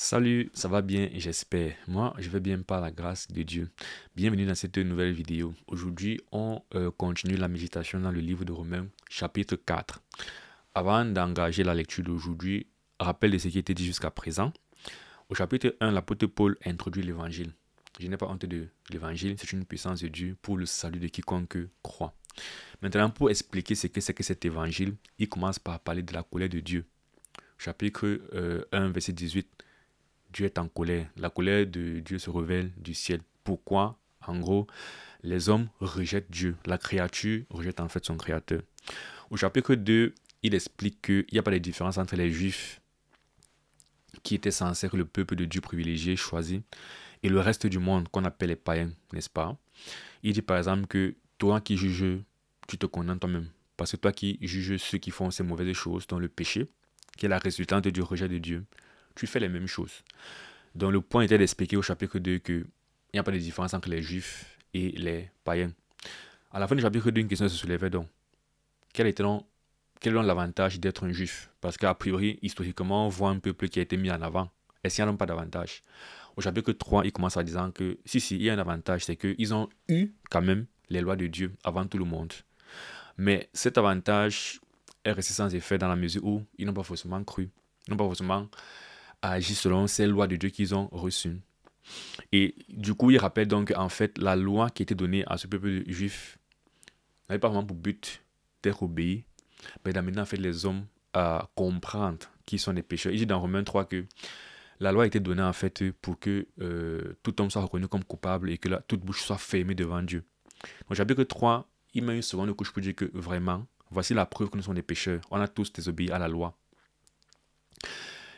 Salut, ça va bien, j'espère. Moi, je vais bien par la grâce de Dieu. Bienvenue dans cette nouvelle vidéo. Aujourd'hui, on continue la méditation dans le livre de Romains, chapitre 4. Avant d'engager la lecture d'aujourd'hui, rappel de ce qui a été dit jusqu'à présent. Au chapitre 1, l'apôtre Paul introduit l'évangile. Je n'ai pas honte de l'évangile, c'est une puissance de Dieu pour le salut de quiconque croit. Maintenant, pour expliquer ce que c'est que cet évangile, il commence par parler de la colère de Dieu. Chapitre 1, verset 18. Dieu est en colère. La colère de Dieu se révèle du ciel. Pourquoi? En gros, les hommes rejettent Dieu. La créature rejette en fait son créateur. Au chapitre 2, il explique qu'il n'y a pas de différence entre les juifs qui étaient censés être le peuple de Dieu privilégié, choisi, et le reste du monde qu'on appelle les païens, n'est-ce pas? Il dit par exemple que toi qui juges, tu te condamnes toi-même. Parce que toi qui juges ceux qui font ces mauvaises choses, dont le péché, qui est la résultante du rejet de Dieu, tu fais les mêmes choses. Donc le point était d'expliquer au chapitre 2 qu'il n'y a pas de différence entre les juifs et les païens. À la fin du chapitre 2, une question se soulevait donc. Quel est donc l'avantage d'être un juif? Parce qu'a priori, historiquement, on voit un peuple qui a été mis en avant. Est-ce qu'il n'y a pas d'avantage? Au chapitre 3, il commence en disant que si, il y a un avantage, c'est qu'ils ont eu quand même les lois de Dieu avant tout le monde. Mais cet avantage est resté sans effet dans la mesure où ils n'ont pas forcément cru. Ils n'ont pas forcément agi selon ces lois de Dieu qu'ils ont reçues. Et du coup, il rappelle donc en fait la loi qui était donnée à ce peuple juif n'avait pas vraiment pour but d'être obéi, mais d'amener en fait les hommes à comprendre qui sont les pécheurs. Il dit dans Romains 3 que la loi a été donnée en fait pour que tout homme soit reconnu comme coupable et que toute bouche soit fermée devant Dieu. Donc chapitre 3, il met une seconde couche pour dire que vraiment, voici la preuve que nous sommes des pécheurs. On a tous désobéi à la loi.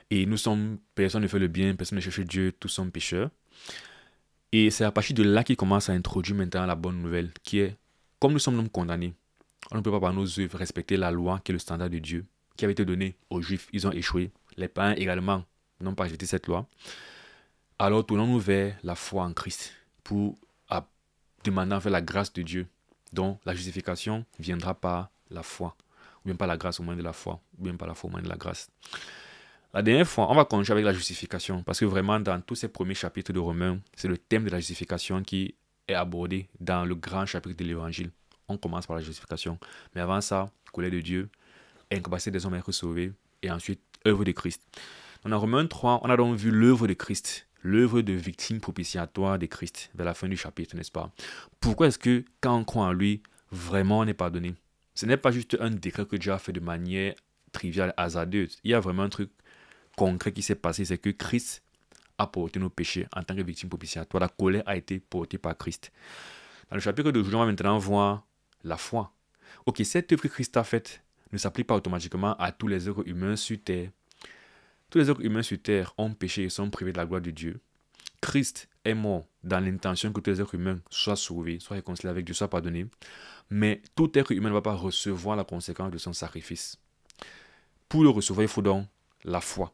Et nous sommes, personne ne fait le bien, personne ne cherche Dieu, tous sommes pécheurs. Et c'est à partir de là qu'il commence à introduire maintenant la bonne nouvelle, qui est, comme nous sommes condamnés, on ne peut pas par nos œuvres respecter la loi qui est le standard de Dieu, qui avait été donné aux Juifs, ils ont échoué. Les païens également n'ont pas respecté cette loi. Alors tournons-nous vers la foi en Christ pour demander en fait la grâce de Dieu, dont la justification viendra par la foi, ou bien par la grâce au moyen de la foi, ou bien par la foi au moyen de la grâce. La dernière fois, on va continuer avec la justification, parce que vraiment, dans tous ces premiers chapitres de Romains, c'est le thème de la justification qui est abordé dans le grand chapitre de l'Évangile. On commence par la justification. Mais avant ça, colère de Dieu, incapacité des hommes à être sauvés, et ensuite, œuvre de Christ. Dans Romains 3, on a donc vu l'œuvre de Christ, l'œuvre de victime propitiatoire de Christ, vers la fin du chapitre, n'est-ce pas? Pourquoi est-ce que, quand on croit en lui, vraiment on est pardonné? Ce n'est pas juste un décret que Dieu a fait de manière triviale, hasardeuse. Il y a vraiment un truc concret qui s'est passé, c'est que Christ a porté nos péchés en tant que victime propitiatoire. La colère a été portée par Christ. Dans le chapitre d'aujourd'hui, on va maintenant voir la foi. Ok, cette œuvre que Christ a faite ne s'applique pas automatiquement à tous les êtres humains sur terre. Tous les êtres humains sur terre ont péché et sont privés de la gloire de Dieu. Christ est mort dans l'intention que tous les êtres humains soient sauvés, soient réconciliés avec Dieu, soient pardonnés. Mais tout être humain ne va pas recevoir la conséquence de son sacrifice. Pour le recevoir, il faut donc la foi.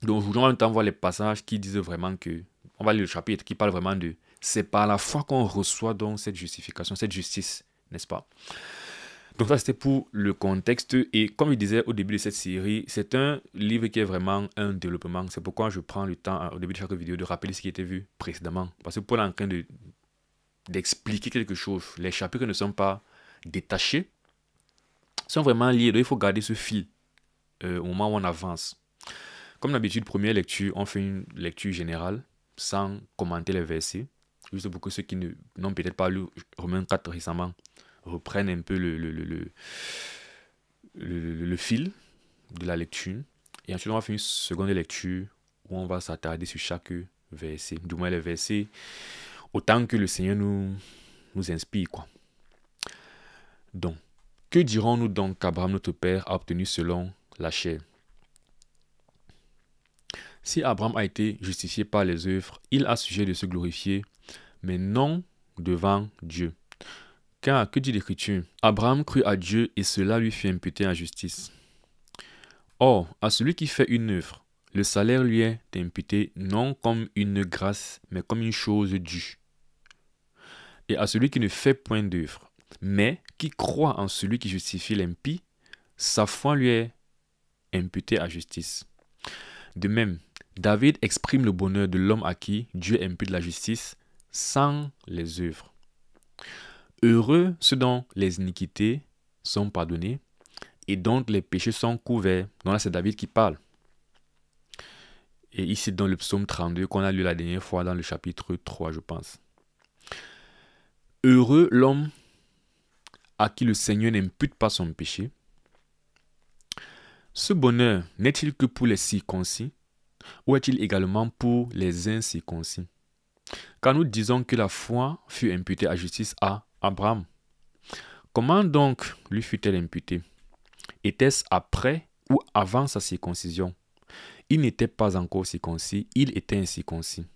Donc aujourd'hui, on va maintenant voir les passages qui disent vraiment que, on va lire le chapitre qui parle vraiment de, c'est par la foi qu'on reçoit donc cette justification, cette justice, n'est-ce pas? Donc ça c'était pour le contexte et comme je disais au début de cette série, c'est un livre qui est vraiment un développement. C'est pourquoi je prends le temps au début de chaque vidéo de rappeler ce qui a été vu précédemment. Parce que Paul est en train d'expliquer quelque chose. Les chapitres ne sont pas détachés, sont vraiment liés. Donc il faut garder ce fil au moment où on avance. Comme d'habitude, première lecture, on fait une lecture générale sans commenter les versets. Juste pour que ceux qui n'ont peut-être pas lu Romains 4 récemment reprennent un peu le fil de la lecture. Et ensuite, on va faire une seconde lecture où on va s'attarder sur chaque verset. Du moins les versets, autant que le Seigneur nous inspire, quoi. Donc, que dirons-nous donc qu'Abraham, notre père, a obtenu selon la chair? Si Abraham a été justifié par les œuvres, il a sujet de se glorifier, mais non devant Dieu. Car, que dit l'Écriture? Abraham crut à Dieu et cela lui fut imputé en justice. Or, à celui qui fait une œuvre, le salaire lui est imputé non comme une grâce, mais comme une chose due. Et à celui qui ne fait point d'œuvre, mais qui croit en celui qui justifie l'impie, sa foi lui est imputée à justice. De même, David exprime le bonheur de l'homme à qui Dieu impute la justice sans les œuvres. Heureux ceux dont les iniquités sont pardonnées et dont les péchés sont couverts. Donc là, c'est David qui parle. Et ici, dans le psaume 32, qu'on a lu la dernière fois dans le chapitre 3, je pense. Heureux l'homme à qui le Seigneur n'impute pas son péché. Ce bonheur n'est-il que pour les circoncis ou est-il également pour les incirconcis? Quand nous disons que la foi fut imputée à justice à Abraham, comment donc lui fut-elle imputée? Était-ce après ou avant sa circoncision? Il n'était pas encore circoncis, il était incirconcis.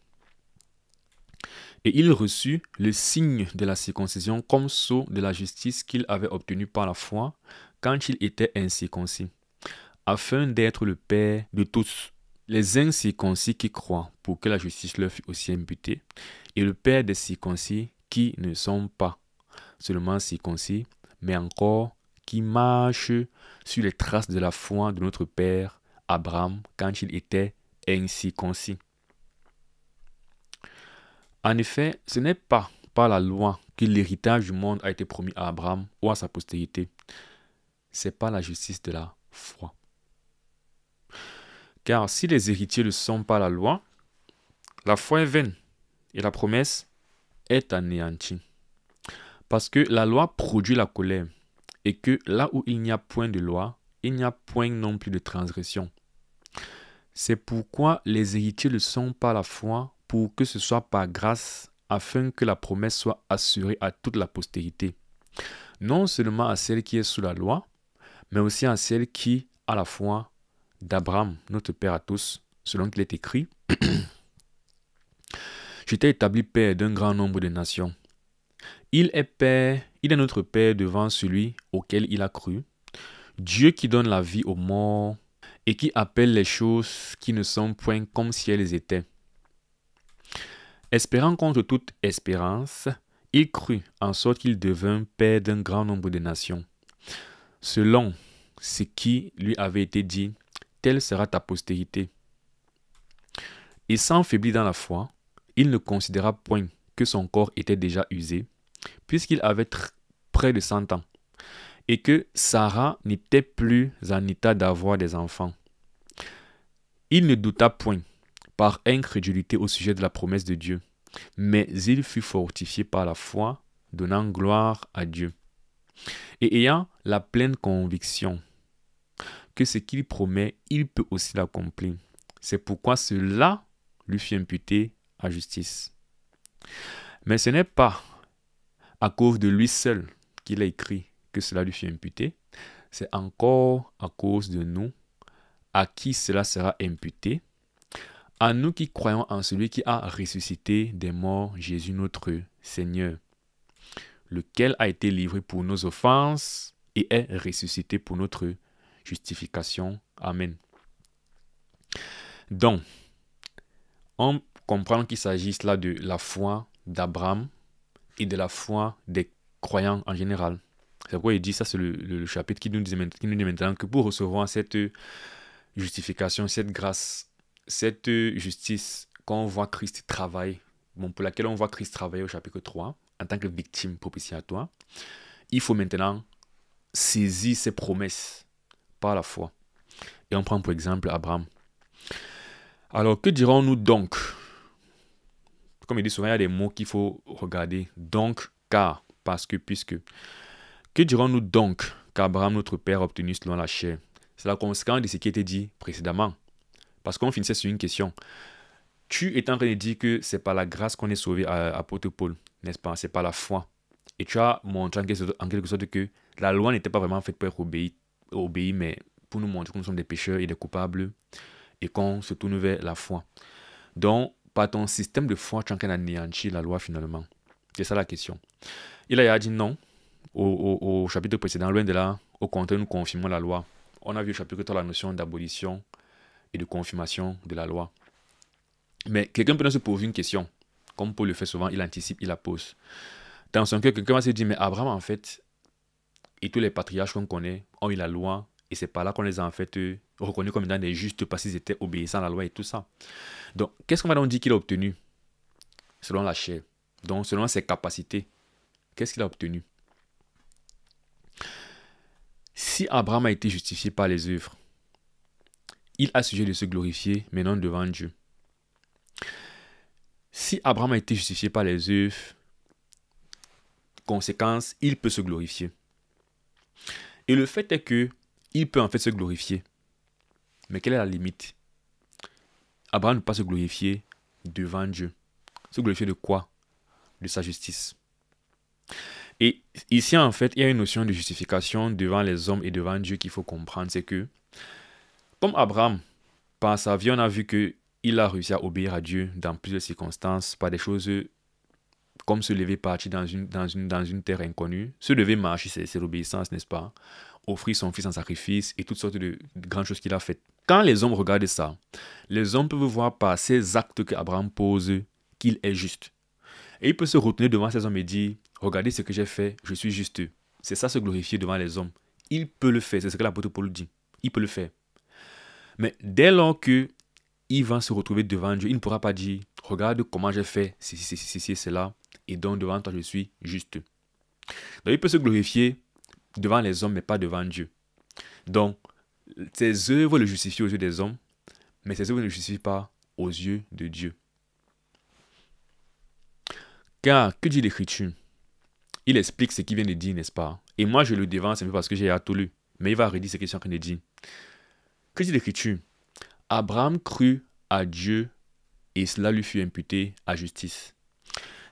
Et il reçut le signe de la circoncision comme sceau de la justice qu'il avait obtenu par la foi quand il était incirconcis, afin d'être le Père de tous, les incirconcis qui croient, pour que la justice leur fût aussi imputée, et le Père des circoncis qui ne sont pas seulement circoncis, mais encore qui marchent sur les traces de la foi de notre Père Abraham quand il était incirconcis. En effet, ce n'est pas par la loi que l'héritage du monde a été promis à Abraham ou à sa postérité. C'est par la justice de la foi. Car si les héritiers ne sont pas la loi, la foi est vaine et la promesse est anéantie. Parce que la loi produit la colère et que là où il n'y a point de loi, il n'y a point non plus de transgression. C'est pourquoi les héritiers ne sont pas la foi pour que ce soit par grâce afin que la promesse soit assurée à toute la postérité. Non seulement à celle qui est sous la loi, mais aussi à celle qui a la foi d'Abraham, notre Père à tous, selon qu'il est écrit. Je t'ai établi Père d'un grand nombre de nations. Il est Père, il est notre Père devant celui auquel il a cru, Dieu qui donne la vie aux morts et qui appelle les choses qui ne sont point comme si elles étaient. Espérant contre toute espérance, il crut en sorte qu'il devint Père d'un grand nombre de nations. Selon ce qui lui avait été dit, telle sera ta postérité. Et s'enfaiblit dans la foi, il ne considéra point que son corps était déjà usé, puisqu'il avait près de 100 ans, et que Sarah n'était plus en état d'avoir des enfants. Il ne douta point, par incrédulité au sujet de la promesse de Dieu, mais il fut fortifié par la foi, donnant gloire à Dieu. Et ayant la pleine conviction que ce qu'il promet, il peut aussi l'accomplir. C'est pourquoi cela lui fut imputé à justice. Mais ce n'est pas à cause de lui seul qu'il a écrit que cela lui fut imputé, c'est encore à cause de nous, à qui cela sera imputé, à nous qui croyons en celui qui a ressuscité des morts, Jésus notre Seigneur, lequel a été livré pour nos offenses et est ressuscité pour notre justification. Amen. Donc, on comprend qu'il s'agit là de la foi d'Abraham et de la foi des croyants en général. C'est pourquoi il dit, ça c'est le chapitre qui nous dit maintenant que pour recevoir cette justification, cette grâce, cette justice qu'on voit Christ travailler, pour laquelle on voit Christ travailler au chapitre 3, en tant que victime propitiatoire, il faut maintenant saisir ses promesses par la foi. Et on prend pour exemple Abraham. Alors, que dirons-nous donc? Comme il dit souvent, il y a des mots qu'il faut regarder. Donc, car, parce que, puisque. Que dirons-nous donc qu'Abraham, notre père, a obtenu selon la chair? C'est la conséquence de ce qui a été dit précédemment. Parce qu'on finissait sur une question. Tu es en train de dire que c'est par la grâce qu'on est sauvé à apôtre Paul, n'est-ce pas? C'est par la foi. Et tu as montré en quelque sorte que la loi n'était pas vraiment faite pour être obéie, mais pour nous montrer que nous sommes des pécheurs et des coupables et qu'on se tourne vers la foi. Donc, par ton système de foi, tu es en train d'anéantir la loi finalement. C'est ça la question. Il a dit non au chapitre précédent, loin de là, au contraire, nous confirmons la loi. On a vu au chapitre 3 la notion d'abolition et de confirmation de la loi. Mais quelqu'un peut se poser une question. Comme Paul le fait souvent, il anticipe, il la pose. Dans son cœur, quelqu'un va se dire, mais Abraham, en fait, et tous les patriarches qu'on connaît ont eu la loi Et c'est par là qu'on les a en fait reconnus comme étant des justes parce qu'ils étaient obéissants à la loi et tout ça. Donc, qu'est-ce qu'on va donc dire qu'il a obtenu selon la chair? Donc, selon ses capacités, qu'est-ce qu'il a obtenu? Si Abraham a été justifié par les œuvres, il a sujet de se glorifier, mais non devant Dieu. Si Abraham a été justifié par les œuvres, conséquence, il peut se glorifier. Et le fait est que il peut en fait se glorifier. Mais quelle est la limite? Abraham ne peut pas se glorifier devant Dieu. Se glorifier de quoi? De sa justice. Et ici, en fait, il y a une notion de justification devant les hommes et devant Dieu qu'il faut comprendre. C'est que, comme Abraham, par sa vie, on a vu qu'il a réussi à obéir à Dieu dans plusieurs circonstances, par des choses comme se lever partir dans une terre inconnue. Se lever marcher, c'est l'obéissance, n'est-ce pas? Offrir son fils en sacrifice et toutes sortes de grandes choses qu'il a faites. Quand les hommes regardent ça, les hommes peuvent voir par ces actes qu'Abraham pose qu'il est juste. Et il peut se retourner devant ces hommes et dire, regardez ce que j'ai fait, je suis juste. C'est ça se glorifier devant les hommes. Il peut le faire, c'est ce que l'apôtre Paul dit. Il peut le faire. Mais dès lors qu'il va se retrouver devant Dieu, il ne pourra pas dire, regarde comment j'ai fait ceci et cela, et donc devant toi je suis juste. Donc il peut se glorifier devant les hommes, mais pas devant Dieu. Donc, ses œuvres le justifient aux yeux des hommes, mais ses œuvres ne le justifient pas aux yeux de Dieu. Car, que dit l'Écriture? Il explique ce qu'il vient de dire, n'est-ce pas? Et moi, je le devance un peu parce que j'ai tout lu. Mais il va redire ce qu'il est en train de dire. Que dit l'Écriture? Abraham crut à Dieu et cela lui fut imputé à justice.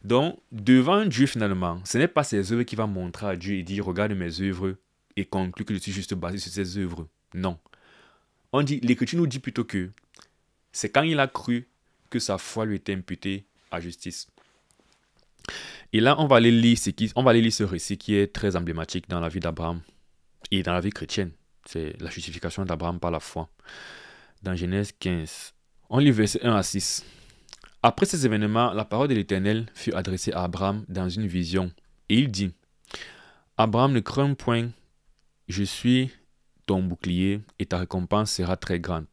Donc, devant Dieu, finalement, ce n'est pas ses œuvres qui va montrer à Dieu et dire, regarde mes œuvres et conclut que je suis juste basé sur ses œuvres. Non. L'Écriture nous dit plutôt que c'est quand il a cru que sa foi lui était imputée à justice. Et là, on va aller lire ce récit qui est très emblématique dans la vie d'Abraham et dans la vie chrétienne. C'est la justification d'Abraham par la foi. Dans Genèse 15, on lit versets 1 à 6. Après ces événements, la parole de l'Éternel fut adressée à Abraham dans une vision. Et il dit, Abraham, ne crains point, je suis ton bouclier et ta récompense sera très grande.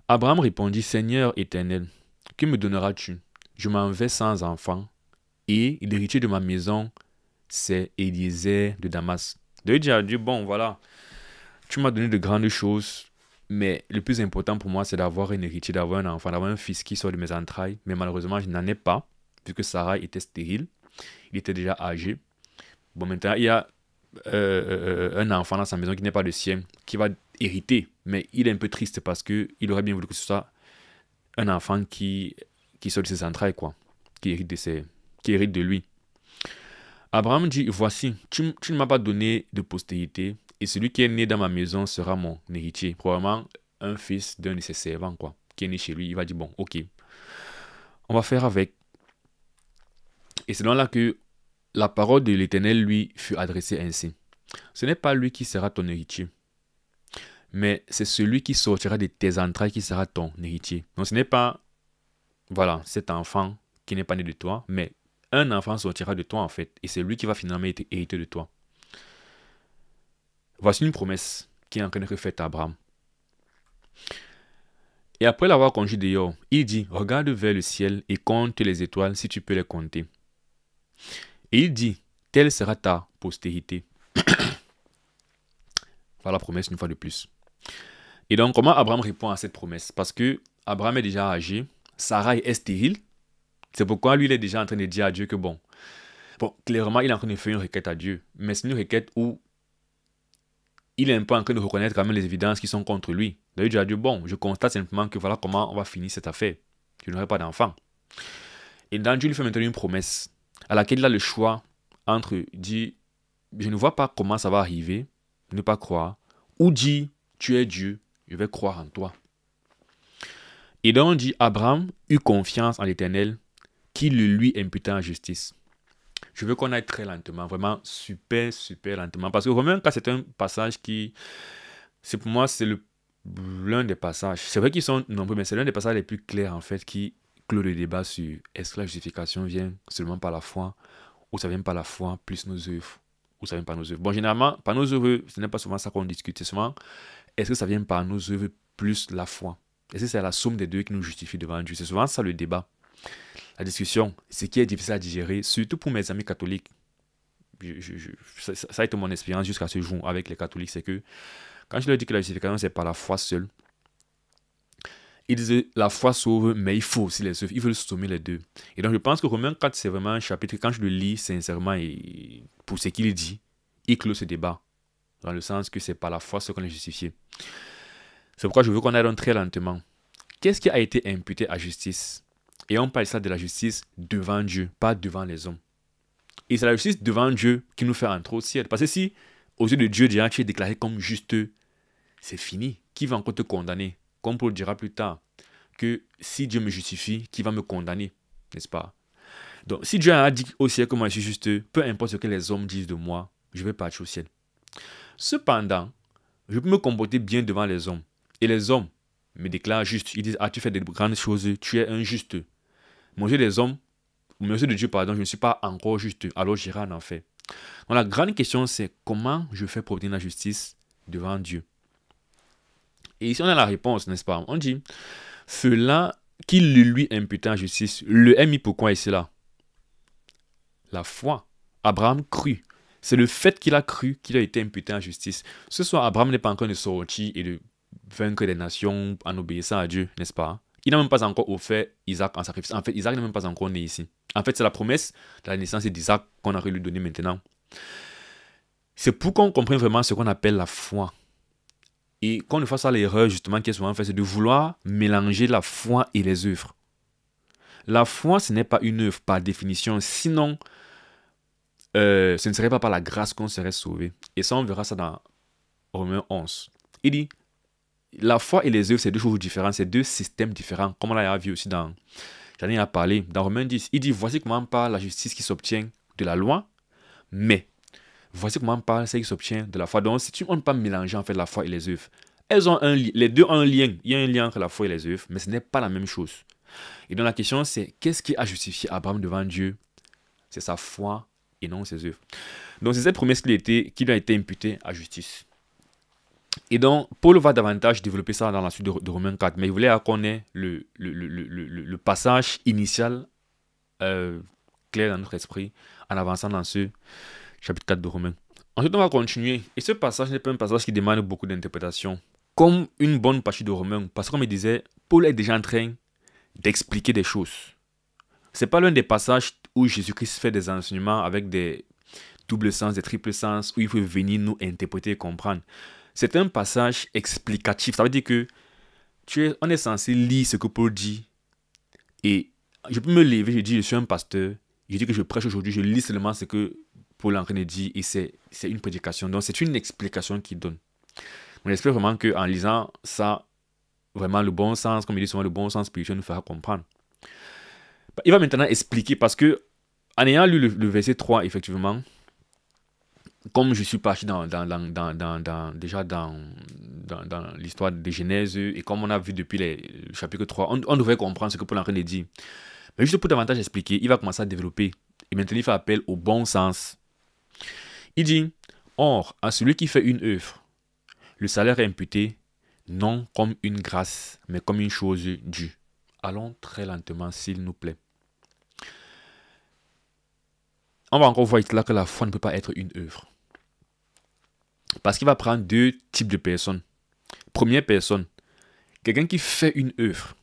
Abraham répondit, Seigneur éternel, que me donneras-tu? Je m'en vais sans enfant, et l'héritier de ma maison, c'est Eliezer de Damas. Donc il dit à Dieu, bon voilà, tu m'as donné de grandes choses, mais le plus important pour moi, c'est d'avoir un héritier, d'avoir un enfant, d'avoir un fils qui sort de mes entrailles. Mais malheureusement, je n'en ai pas, puisque Sarah était stérile, il était déjà âgé. Bon, maintenant, il y a un enfant dans sa maison qui n'est pas le sien, qui va hériter. Mais il est un peu triste parce qu'il aurait bien voulu que ce soit un enfant qui sort de ses entrailles, quoi, qui hérite de lui. Abraham dit, voici, tu ne m'as pas donné de postérité, et celui qui est né dans ma maison sera mon héritier. Probablement un fils d'un de ses servants, quoi, qui est né chez lui. Il va dire, bon, ok, on va faire avec. Et c'est donc là que la parole de l'Éternel lui fut adressée ainsi. Ce n'est pas lui qui sera ton héritier, mais c'est celui qui sortira de tes entrailles qui sera ton héritier. Donc ce n'est pas, voilà, cet enfant qui n'est pas né de toi, mais un enfant sortira de toi en fait, et c'est lui qui va finalement être hérité de toi. Voici une promesse qui est en train d'être faite à Abraham. Et après l'avoir conduit dehors, il dit, regarde vers le ciel et compte les étoiles si tu peux les compter. Et il dit, telle sera ta postérité. Voilà la promesse une fois de plus. Et donc, comment Abraham répond à cette promesse? Parce que Abraham est déjà âgé, Sarah est stérile. C'est pourquoi lui, il est déjà en train de dire à Dieu que bon, clairement, il est en train de faire une requête à Dieu. Mais c'est une requête où il est un peu en train de reconnaître quand même les évidences qui sont contre lui. Donc il dit à Dieu, bon, je constate simplement que voilà comment on va finir cette affaire. Je n'aurai pas d'enfant. Et donc Dieu lui fait maintenant une promesse à laquelle il a le choix entre dire, je ne vois pas comment ça va arriver, ne pas croire, ou dire, tu es Dieu, je vais croire en toi. Et donc on dit, Abraham eut confiance en l'Éternel qui le lui imputa en justice. Je veux qu'on aille très lentement, vraiment super lentement. Parce que Romains 4, c'est un passage qui, pour moi, c'est l'un des passages. C'est vrai qu'ils sont nombreux, mais c'est l'un des passages les plus clairs, en fait, qui clôt le débat sur est-ce que la justification vient seulement par la foi ou ça vient par la foi plus nos œuvres. ou ça vient par nos œuvres? Bon, généralement, par nos œuvres, ce n'est pas souvent ça qu'on discute. C'est souvent, est-ce que ça vient par nos œuvres plus la foi? Est-ce que c'est la somme des deux qui nous justifie devant Dieu? C'est souvent ça le débat. La discussion, ce qui est difficile à digérer, surtout pour mes amis catholiques. Ça a été mon expérience jusqu'à ce jour avec les catholiques, c'est que quand je leur dis que la justification, c'est par la foi seule, ils disent la foi sauve, mais il faut aussi les œuvres. Ils veulent sommer les deux. Et donc, je pense que Romains 4, c'est vraiment un chapitre, quand je le lis sincèrement et pour ce qu'il dit, il clôt ce débat. Dans le sens que c'est par la foi seule qu'on est justifié. C'est pourquoi je veux qu'on aille très lentement. Qu'est-ce qui a été imputé à justice? Et on parle ça de la justice devant Dieu, pas devant les hommes. Et c'est la justice devant Dieu qui nous fait entrer au ciel. Parce que si, aux yeux de Dieu, déjà, tu es déclaré comme juste, c'est fini. Qui va encore te condamner? Comme Paul dira plus tard, que si Dieu me justifie, qui va me condamner? N'est-ce pas? Donc, si Dieu a dit au ciel que moi je suis juste, peu importe ce que les hommes disent de moi, je vais partir au ciel. Cependant, je peux me comporter bien devant les hommes. Et les hommes me déclarent juste. Ils disent, ah, tu fais de grandes choses, tu es injuste. Aux yeux des hommes, aux yeux de Dieu, pardon, je ne suis pas encore juste, alors j'irai en enfer. Donc la grande question, c'est comment je fais pour obtenir la justice devant Dieu? Et ici, on a la réponse, n'est-ce pas? On dit, cela qui lui imputait en justice, le est mis pourquoi ici là? La foi. Abraham crut. C'est le fait qu'il a cru qu'il a été imputé en justice. Ce soir, Abraham n'est pas encore de sortir et de vaincre des nations en obéissant à Dieu, n'est-ce pas? Il n'a même pas encore offert Isaac en sacrifice. En fait, Isaac n'est même pas encore né ici. En fait, c'est la promesse de la naissance d'Isaac qu'on aurait lui donner maintenant. C'est pour qu'on comprenne vraiment ce qu'on appelle la foi. Et qu'on ne fasse pas l'erreur, justement, qui est souvent faite, c'est de vouloir mélanger la foi et les œuvres. La foi, ce n'est pas une œuvre par définition. Sinon, ce ne serait pas par la grâce qu'on serait sauvé. Et ça, on verra ça dans Romains 11. Il dit, la foi et les œuvres, c'est deux choses différentes, c'est deux systèmes différents, comme on l'a vu aussi dans, j'en ai parlé, dans Romains 10. Il dit, voici comment parle la justice qui s'obtient de la loi, mais voici comment parle celle qui s'obtient de la foi. Donc, si on ne peut pas mélanger en fait la foi et les œuvres, elles ont les deux ont un lien. Il y a un lien entre la foi et les œuvres, mais ce n'est pas la même chose. Et donc la question c'est, qu'est-ce qui a justifié Abraham devant Dieu? C'est sa foi et non ses œuvres. Donc c'est cette promesse qui lui a été imputée à justice. Et donc Paul va davantage développer ça dans la suite de Romains 4, mais il voulait qu'on ait le passage initial clair dans notre esprit en avançant dans ce chapitre 4 de Romains. Ensuite on va continuer. Et ce passage n'est pas un passage qui demande beaucoup d'interprétation. Comme une bonne partie de Romains, parce qu'on me disait, Paul est déjà en train d'expliquer des choses. Ce n'est pas l'un des passages où Jésus-Christ fait des enseignements avec des doubles sens, des triples sens, où il faut venir nous interpréter et comprendre. C'est un passage explicatif. Ça veut dire que on est censé lire ce que Paul dit. Et je peux me lever, je dis, je suis un pasteur. Je dis que je prêche aujourd'hui, je lis seulement ce que Paul est en train de dire. Et c'est une prédication. Donc c'est une explication qu'il donne. On espère vraiment qu'en lisant ça, vraiment le bon sens, comme il dit souvent, le bon sens spirituel nous fera comprendre. Il va maintenant expliquer, parce que en ayant lu le verset 3, effectivement, comme je suis parti déjà dans l'histoire de Genèse, et comme on a vu depuis le chapitre 3, on devrait comprendre ce que Paul est en train de dire. Mais juste pour davantage expliquer, il va commencer à développer. Et maintenant, il fait appel au bon sens. Il dit, or, à celui qui fait une œuvre, le salaire est imputé, non comme une grâce, mais comme une chose due. Allons très lentement, s'il nous plaît. On va encore voir là que la foi ne peut pas être une œuvre. Parce qu'il va prendre deux types de personnes. Première personne, quelqu'un qui fait une œuvre.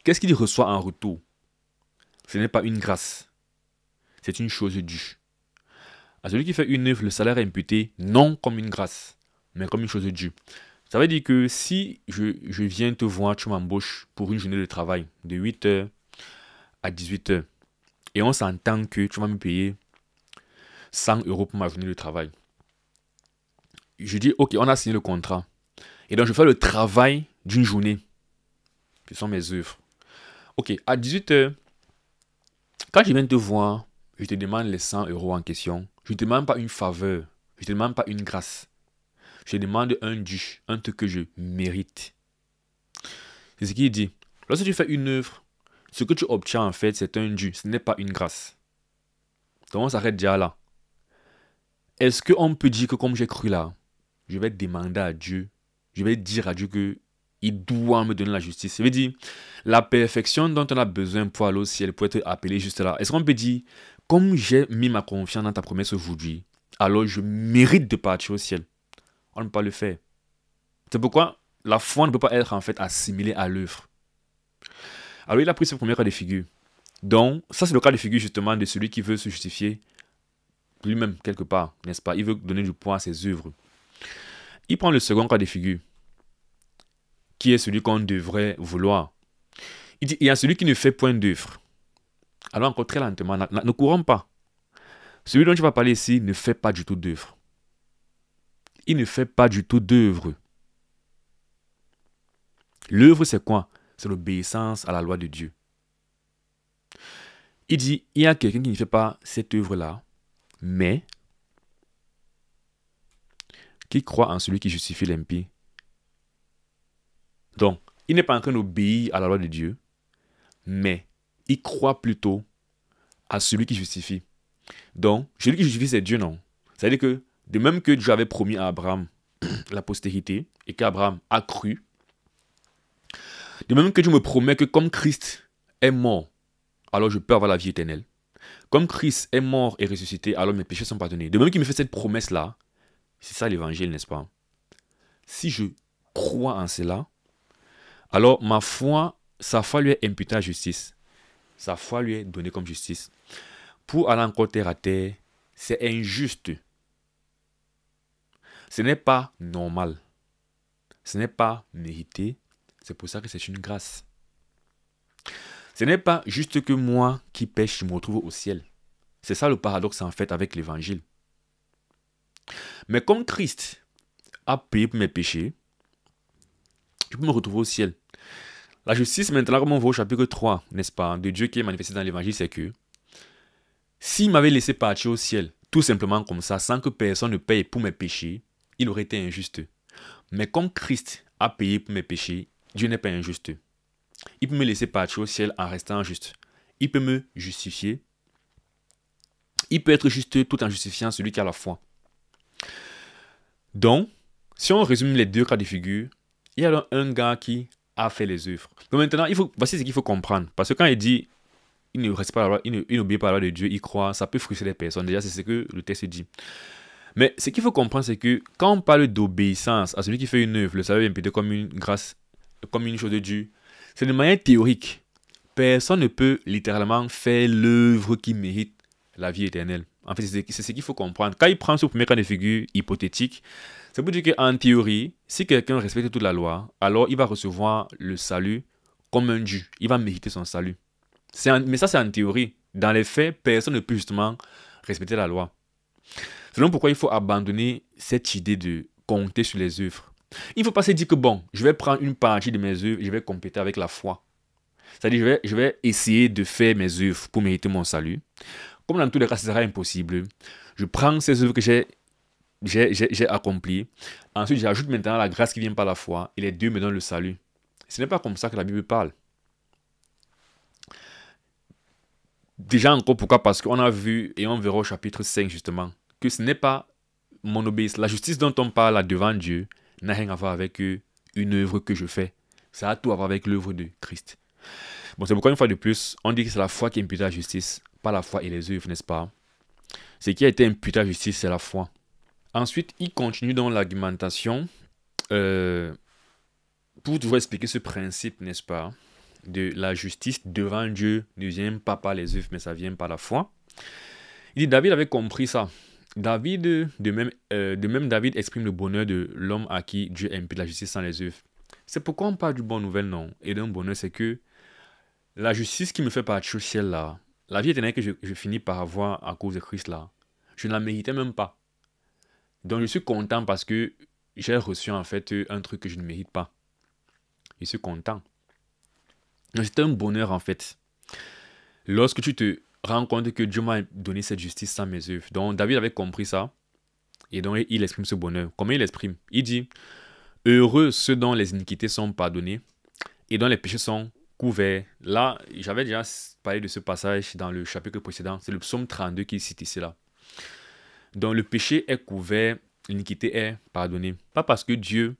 Qu'est-ce qu'il reçoit en retour? Ce n'est pas une grâce. C'est une chose due. À celui qui fait une œuvre, le salaire est imputé non comme une grâce, mais comme une chose due. Ça veut dire que si je viens te voir, tu m'embauches pour une journée de travail de 8h à 18h et on s'entend que tu vas me payer 100 € pour ma journée de travail. Je dis, ok, on a signé le contrat. Et donc, je fais le travail d'une journée, qui sont mes œuvres. Ok, à 18h, quand je viens te voir, je te demande les 100 € en question. Je ne te demande pas une faveur. Je ne te demande pas une grâce. Je te demande un dû, un truc que je mérite. C'est ce qu'il dit. Lorsque tu fais une œuvre, ce que tu obtiens en fait, c'est un dû. Ce n'est pas une grâce. Donc on s'arrête déjà là. est-ce qu'on peut dire que comme j'ai cru là, je vais demander à Dieu, je vais dire à Dieu que il doit me donner la justice. Ça veut dire, la perfection dont on a besoin pour aller au ciel, pour être appelé juste là. Est-ce qu'on peut dire, comme j'ai mis ma confiance dans ta promesse aujourd'hui, alors je mérite de partir au ciel? On ne peut pas le faire. C'est pourquoi la foi ne peut pas être en fait assimilée à l'œuvre. Alors il a pris ce premier cas de figure. Donc, ça c'est le cas de figure justement de celui qui veut se justifier lui-même quelque part, n'est-ce pas? Il veut donner du poids à ses œuvres. Il prend le second cas de figure, qui est celui qu'on devrait vouloir. Il dit, il y a celui qui ne fait point d'œuvre. Alors encore très lentement, ne courons pas. Celui dont tu vas parler ici ne fait pas du tout d'œuvre. Il ne fait pas du tout d'œuvre. L'œuvre c'est quoi? C'est l'obéissance à la loi de Dieu. Il dit, il y a quelqu'un qui ne fait pas cette œuvre-là, mais qui croit en celui qui justifie l'impie. Donc, il n'est pas en train d'obéir à la loi de Dieu, mais il croit plutôt à celui qui justifie. Donc, celui qui justifie, c'est Dieu, non? C'est-à-dire que, de même que Dieu avait promis à Abraham la postérité, et qu'Abraham a cru, de même que Dieu me promet que comme Christ est mort, alors je peux avoir la vie éternelle. Comme Christ est mort et ressuscité, alors mes péchés sont pardonnés. De même qu'il me fait cette promesse-là, c'est ça l'évangile, n'est-ce pas? Si je crois en cela, alors ma foi, sa foi lui est imputée à justice. Sa foi lui est donnée comme justice. Pour aller encore terre à terre, c'est injuste. Ce n'est pas normal. Ce n'est pas mérité. C'est pour ça que c'est une grâce. Ce n'est pas juste que moi qui pêche, je me retrouve au ciel. C'est ça le paradoxe en fait avec l'évangile. Mais comme Christ a payé pour mes péchés, je peux me retrouver au ciel. La justice maintenant, comme on voit au chapitre 3, n'est-ce pas, de Dieu qui est manifesté dans l'évangile, c'est que s'il m'avait laissé partir au ciel, tout simplement comme ça, sans que personne ne paye pour mes péchés, il aurait été injuste. Mais comme Christ a payé pour mes péchés, Dieu n'est pas injuste. Il peut me laisser partir au ciel en restant juste. Il peut me justifier. Il peut être juste tout en justifiant celui qui a la foi. Donc, si on résume les deux cas de figure, il y a un gars qui a fait les œuvres. Donc maintenant, voici ce qu'il faut comprendre. Parce que quand il dit il ne reste pas la loi, il n'obéit pas à la loi de Dieu, il croit, ça peut frustrer les personnes. Déjà, c'est ce que le texte dit. Mais ce qu'il faut comprendre, c'est que quand on parle d'obéissance à celui qui fait une œuvre, le salut est imputé comme une grâce, comme une chose de Dieu, c'est de manière théorique. Personne ne peut littéralement faire l'œuvre qui mérite la vie éternelle. En fait, c'est ce qu'il faut comprendre. Quand il prend ce premier cas de figure hypothétique, ça veut dire qu'en théorie, si quelqu'un respecte toute la loi, alors il va recevoir le salut comme un dû. Il va mériter son salut. Mais ça, c'est en théorie. Dans les faits, personne ne peut justement respecter la loi. C'est donc pourquoi il faut abandonner cette idée de compter sur les œuvres. Il ne faut pas se dire que bon, je vais prendre une partie de mes œuvres et je vais compléter avec la foi. C'est-à-dire, je vais essayer de faire mes œuvres pour mériter mon salut. Comme dans tous les cas, ce sera impossible. Je prends ces œuvres que j'ai accomplies. Ensuite, j'ajoute maintenant la grâce qui vient par la foi. Et les deux me donnent le salut. Ce n'est pas comme ça que la Bible parle. Déjà encore, pourquoi? Parce qu'on a vu, et on verra au chapitre 5 justement, que ce n'est pas mon obéissance. La justice dont on parle là devant Dieu n'a rien à voir avec une œuvre que je fais. Ça a tout à voir avec l'œuvre de Christ. Bon, c'est pourquoi une fois de plus, on dit que c'est la foi qui impute la justice, pas la foi et les œuvres, n'est-ce pas? Ce qui a été imputé à la justice, c'est la foi. Ensuite, il continue dans l'argumentation pour toujours expliquer ce principe, n'est-ce pas, de la justice devant Dieu ne vient pas par les œuvres, mais ça vient par la foi. Il dit, David avait compris ça. De même, David exprime le bonheur de l'homme à qui Dieu impute la justice sans les œuvres. C'est pourquoi on parle du bonne nouvelle, non? Et d'un bonheur, c'est que la justice qui me fait partir au ciel, là, la vie éternelle que je finis par avoir à cause de Christ, là, je ne la méritais même pas. Donc, je suis content parce que j'ai reçu, en fait, un truc que je ne mérite pas. Je suis content. C'est un bonheur, en fait. Lorsque tu te rends compte que Dieu m'a donné cette justice sans mes œuvres. Donc, David avait compris ça. Et donc, il exprime ce bonheur. Comment il l'exprime? Il dit, heureux ceux dont les iniquités sont pardonnées et dont les péchés sont couverts. Là, j'avais déjà parlé de ce passage dans le chapitre précédent. C'est le psaume 32 qui cite ici là. Donc le péché est couvert, l'iniquité est pardonnée. Pas parce que Dieu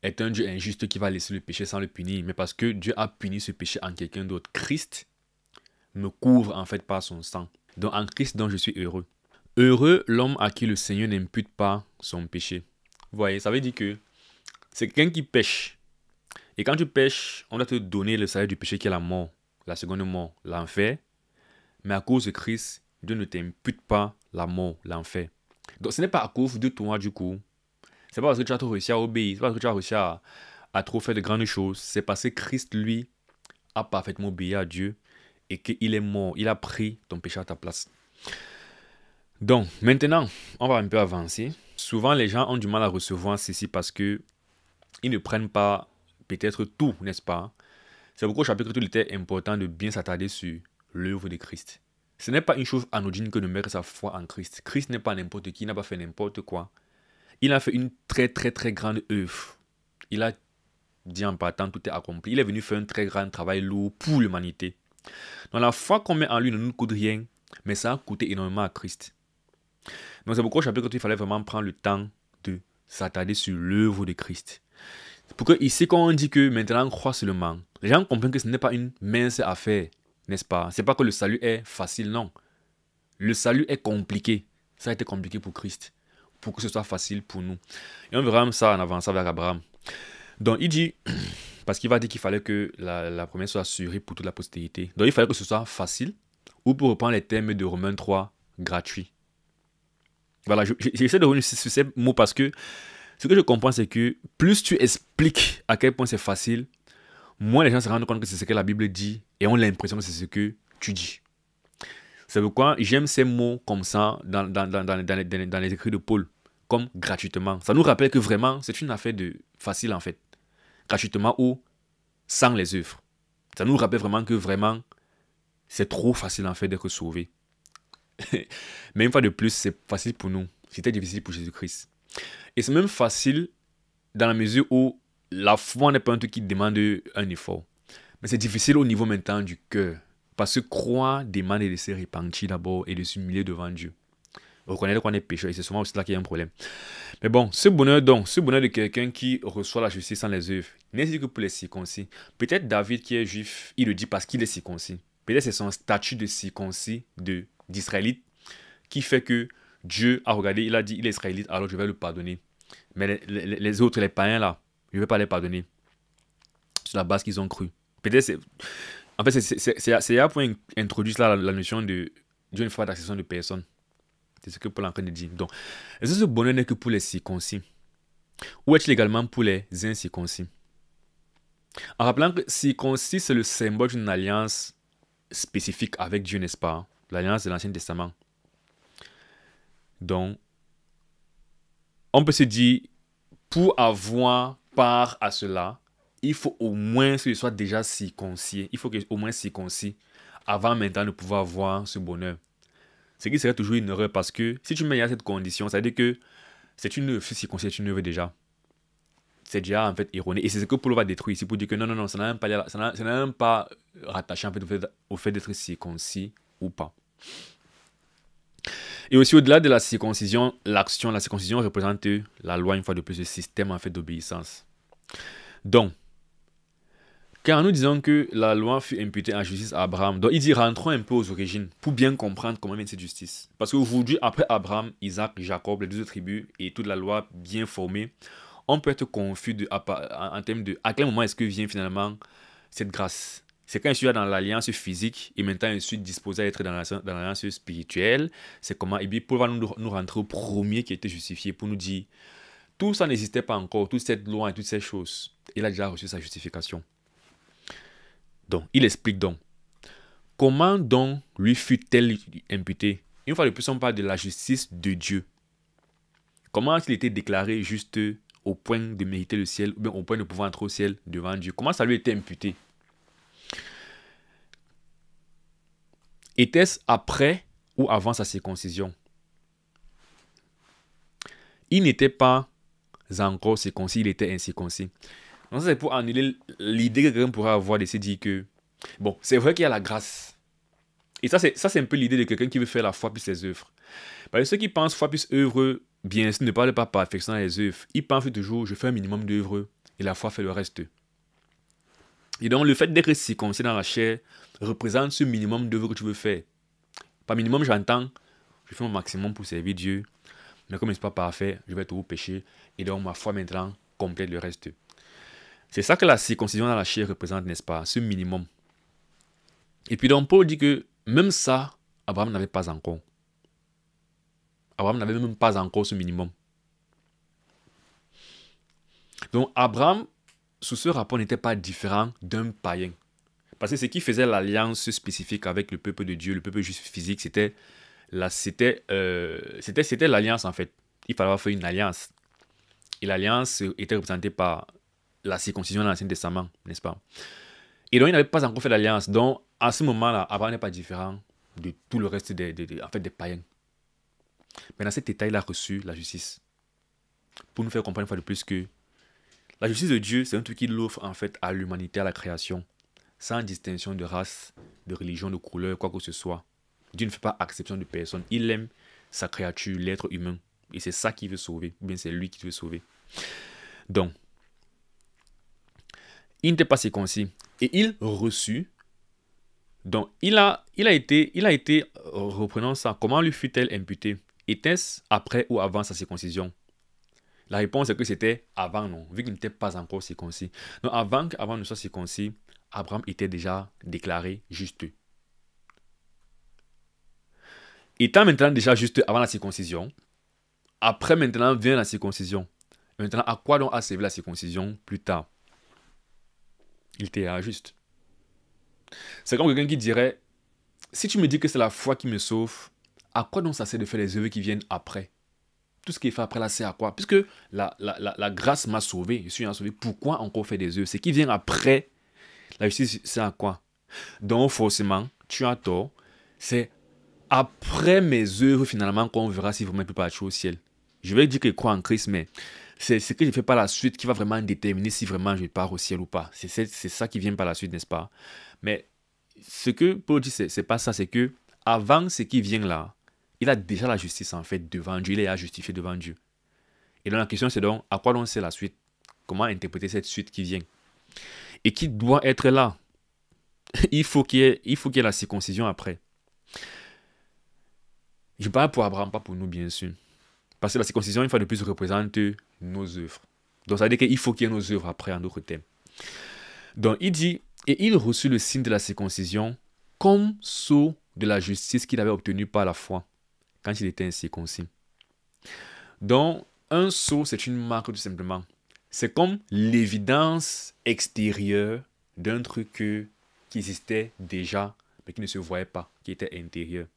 est un Dieu injuste qui va laisser le péché sans le punir, mais parce que Dieu a puni ce péché en quelqu'un d'autre. Christ me couvre en fait par son sang. Donc en Christ, donc je suis heureux. Heureux l'homme à qui le Seigneur n'impute pas son péché. Vous voyez, ça veut dire que c'est quelqu'un qui pêche. Et quand tu pêches, on doit te donner le salaire du péché qui est la mort, la seconde mort, l'enfer. Mais à cause de Christ, Dieu ne t'impute pas la mort, l'enfer. Donc ce n'est pas à cause de toi du coup. C'est pas parce que tu as trop réussi à obéir, c'est pas parce que tu as réussi à trop faire de grandes choses. C'est parce que Christ, lui, a parfaitement obéi à Dieu et qu'il est mort. Il a pris ton péché à ta place. Donc, maintenant, on va un peu avancer. Souvent, les gens ont du mal à recevoir ceci parce que ils ne prennent pas peut-être tout, n'est-ce pas? C'est pourquoi au chapitre 2, il était important de bien s'attarder sur l'œuvre de Christ. Ce n'est pas une chose anodine que de mettre sa foi en Christ. Christ n'est pas n'importe qui, il n'a pas fait n'importe quoi. Il a fait une très très très grande œuvre. Il a dit en partant, tout est accompli. Il est venu faire un très grand travail lourd pour l'humanité. Donc la foi qu'on met en lui ne nous coûte rien, mais ça a coûté énormément à Christ. Donc c'est pourquoi au chapitre 2, il fallait vraiment prendre le temps de s'attarder sur l'œuvre de Christ. Pour que ici, quand on dit que maintenant on croit seulement, les gens comprennent que ce n'est pas une mince affaire, n'est-ce pas? C'est pas que le salut est facile, non. Le salut est compliqué. Ça a été compliqué pour Christ, pour que ce soit facile pour nous. Et on verra ça en avançant vers Abraham. Donc il dit, parce qu'il va dire qu'il fallait que la promesse soit assurée pour toute la postérité. Donc il fallait que ce soit facile, ou pour reprendre les termes de Romains 3, gratuit. Voilà, j'essaie de revenir sur ces mots parce que ce que je comprends, c'est que plus tu expliques à quel point c'est facile, moins les gens se rendent compte que c'est ce que la Bible dit et ont l'impression que c'est ce que tu dis. C'est pourquoi j'aime ces mots comme ça dans les écrits de Paul, comme gratuitement. Ça nous rappelle que vraiment, c'est une affaire de facile en fait. Gratuitement ou sans les œuvres. Ça nous rappelle vraiment que vraiment, c'est trop facile en fait d'être sauvé. Mais une fois de plus, c'est facile pour nous. C'était difficile pour Jésus-Christ. Et c'est même facile dans la mesure où la foi n'est pas un truc qui demande un effort. Mais c'est difficile au niveau maintenant du cœur. Parce que croire demande de se repentir d'abord et de s'humilier devant Dieu. Reconnaître qu'on est pécheur et c'est souvent aussi là qu'il y a un problème. Mais bon, ce bonheur de quelqu'un qui reçoit la justice sans les œuvres, n'est que pour les circoncis. Peut-être David qui est juif, il le dit parce qu'il est circoncis. Peut-être c'est son statut de circoncis d'Israélite qui fait que Dieu a regardé, il a dit il est israélite, alors je vais le pardonner. Mais les autres, les païens là, je ne vais pas les pardonner. Sur la base qu'ils ont cru. Peut-être c'est... En fait, c'est là pour introduire la notion de Dieu ne fait pas d'acception de personne. C'est ce que Paul est en train de dire. Donc, est-ce que ce bonheur n'est que pour les circoncis? Ou est-il également pour les incirconcis? En rappelant que circoncis, c'est le symbole d'une alliance spécifique avec Dieu, n'est-ce pas? L'alliance de l'Ancien Testament. Donc, on peut se dire, pour avoir part à cela, il faut au moins que je sois déjà circoncis. Il faut que au moins circoncis avant maintenant de pouvoir avoir ce bonheur. Ce qui serait toujours une erreur parce que si tu mets à cette condition, ça veut dire que c'est une œuvre, circoncis est une œuvre déjà. C'est déjà en fait erroné. Et c'est ce que Paul va détruire ici pour dire que non, ça n'a même pas rattaché en fait, au fait d'être circoncis ou pas. Et aussi au-delà de la circoncision, la circoncision représente la loi, une fois de plus, le système en fait d'obéissance. Donc, quand nous disons que la loi fut imputée en justice à Abraham, donc il dit rentrons un peu aux origines pour bien comprendre comment vient cette justice. Parce qu'aujourd'hui, après Abraham, Isaac, Jacob, les deux tribus et toute la loi bien formée, on peut être confus en termes de à quel moment est-ce que vient finalement cette grâce. C'est quand je suis dans l'alliance physique et maintenant je suis disposé à être dans l'alliance spirituelle. C'est comment, et bien Paul va nous rentrer au premier qui a été justifié pour nous dire tout ça n'existait pas encore, toute cette loi et toutes ces choses. Il a déjà reçu sa justification. Donc, il explique donc comment donc lui fut-elle imputée. Une fois de plus, on parle de la justice de Dieu. Comment a-t-il été déclaré juste au point de mériter le ciel ou bien au point de pouvoir entrer au ciel devant Dieu? Comment ça lui a été imputé? Était-ce après ou avant sa circoncision? Il n'était pas encore circoncis, il était incirconcis. Donc ça c'est pour annuler l'idée que quelqu'un pourrait avoir de se dire que bon, c'est vrai qu'il y a la grâce. Et ça c'est un peu l'idée de quelqu'un qui veut faire la foi puis ses œuvres. Parce que ceux qui pensent foi plus œuvre, bien sûr, ne parlent pas perfection dans les œuvres. Ils pensent toujours, je fais un minimum d'œuvres et la foi fait le reste. Et donc, le fait d'être circoncis dans la chair représente ce minimum d'œuvres que tu veux faire. Par minimum, j'entends, je fais mon maximum pour servir Dieu, mais comme il n'est pas parfait, je vais toujours pécher. Et donc, ma foi maintenant complète le reste. C'est ça que la circoncision dans la chair représente, n'est-ce pas? Ce minimum. Et puis donc, Paul dit que même ça, Abraham n'avait pas encore. Abraham n'avait même pas encore ce minimum. Donc, Abraham, sous ce rapport, n'était pas différent d'un païen. Parce que ce qui faisait l'alliance spécifique avec le peuple de Dieu, le peuple juste physique, c'était l'alliance en fait. Il fallait avoir fait une alliance. Et l'alliance était représentée par la circoncision dans l'Ancien Testament, n'est-ce pas? Et donc, il n'avait pas encore fait l'alliance. Donc, à ce moment-là, Abraham n'est pas différent de tout le reste des païens. Mais dans cet état, il a reçu la justice. Pour nous faire comprendre une fois de plus que la justice de Dieu, c'est un truc qu'il offre en fait à l'humanité, à la création, sans distinction de race, de religion, de couleur, quoi que ce soit. Dieu ne fait pas exception de personne. Il aime sa créature, l'être humain. Et c'est ça qu'il veut sauver. Ou bien c'est lui qui veut sauver. Donc, il n'était pas circoncis. Et il reçut. Donc, il a été, reprenons ça, comment lui fut-elle imputée? Était-ce après ou avant sa circoncision? La réponse est que c'était avant, non, vu qu'il n'était pas encore circoncis. Donc, avant ne soit circoncis, Abraham était déjà déclaré juste. Étant maintenant déjà juste avant la circoncision, après maintenant vient la circoncision. Maintenant, à quoi donc a servi la circoncision plus tard? Il était juste. C'est comme quelqu'un qui dirait, si tu me dis que c'est la foi qui me sauve, à quoi donc ça sert de faire les œuvres qui viennent après? Tout ce qui est fait après là, c'est à quoi? Puisque la grâce m'a sauvé, je suis sauvé, pourquoi encore faire des œuvres? Ce qui vient après la justice, c'est à quoi? Donc forcément, tu as tort, c'est après mes œuvres finalement qu'on verra si vraiment il peut partir au ciel. Je vais dire que je crois en Christ, mais c'est ce que je fais par la suite qui va vraiment déterminer si vraiment je pars au ciel ou pas. C'est ça qui vient par la suite, n'est-ce pas? Mais ce que Paul dit, c'est pas ça, c'est que avant ce qui vient là, il a déjà la justice en fait devant Dieu, il est justifié devant Dieu. Et donc la question c'est donc, à quoi donc c'est la suite? Comment interpréter cette suite qui vient? Et qui doit être là? Il faut qu'il y ait la circoncision après. Je parle pour Abraham, pas pour nous bien sûr. Parce que la circoncision, une fois de plus, représente nos œuvres. Donc ça veut dire qu'il faut qu'il y ait nos œuvres après, en d'autres termes. Donc il dit, et il reçut le signe de la circoncision comme sceau de la justice qu'il avait obtenu par la foi, quand il était incirconcis. Donc, un sceau, c'est une marque tout simplement. C'est comme l'évidence extérieure d'un truc qui existait déjà, mais qui ne se voyait pas, qui était intérieur.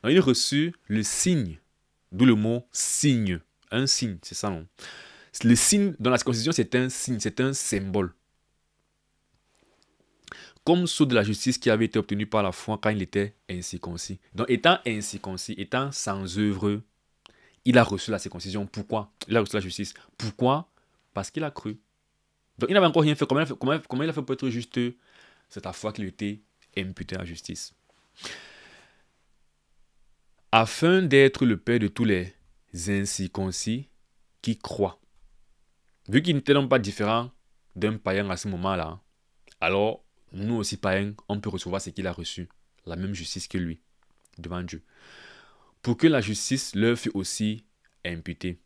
Donc, il reçut le signe, d'où le mot signe. Un signe, c'est ça, non? Le signe dans la circoncision, c'est un signe, c'est un symbole. Comme sceau de la justice qui avait été obtenu par la foi quand il était incirconcis. Donc, étant incirconcis, étant sans œuvre, il a reçu la circoncision. Pourquoi? Il a reçu la justice. Pourquoi? Parce qu'il a cru. Donc, il n'avait encore rien fait. Comment il a fait pour être juste? C'est à foi qu'il était imputé à la justice. Afin d'être le père de tous les incirconcis qui croient. Vu qu'il n'était donc pas différent d'un païen à ce moment-là, alors nous aussi païens, on peut recevoir ce qu'il a reçu, la même justice que lui, devant Dieu. Pour que la justice leur fût aussi imputée.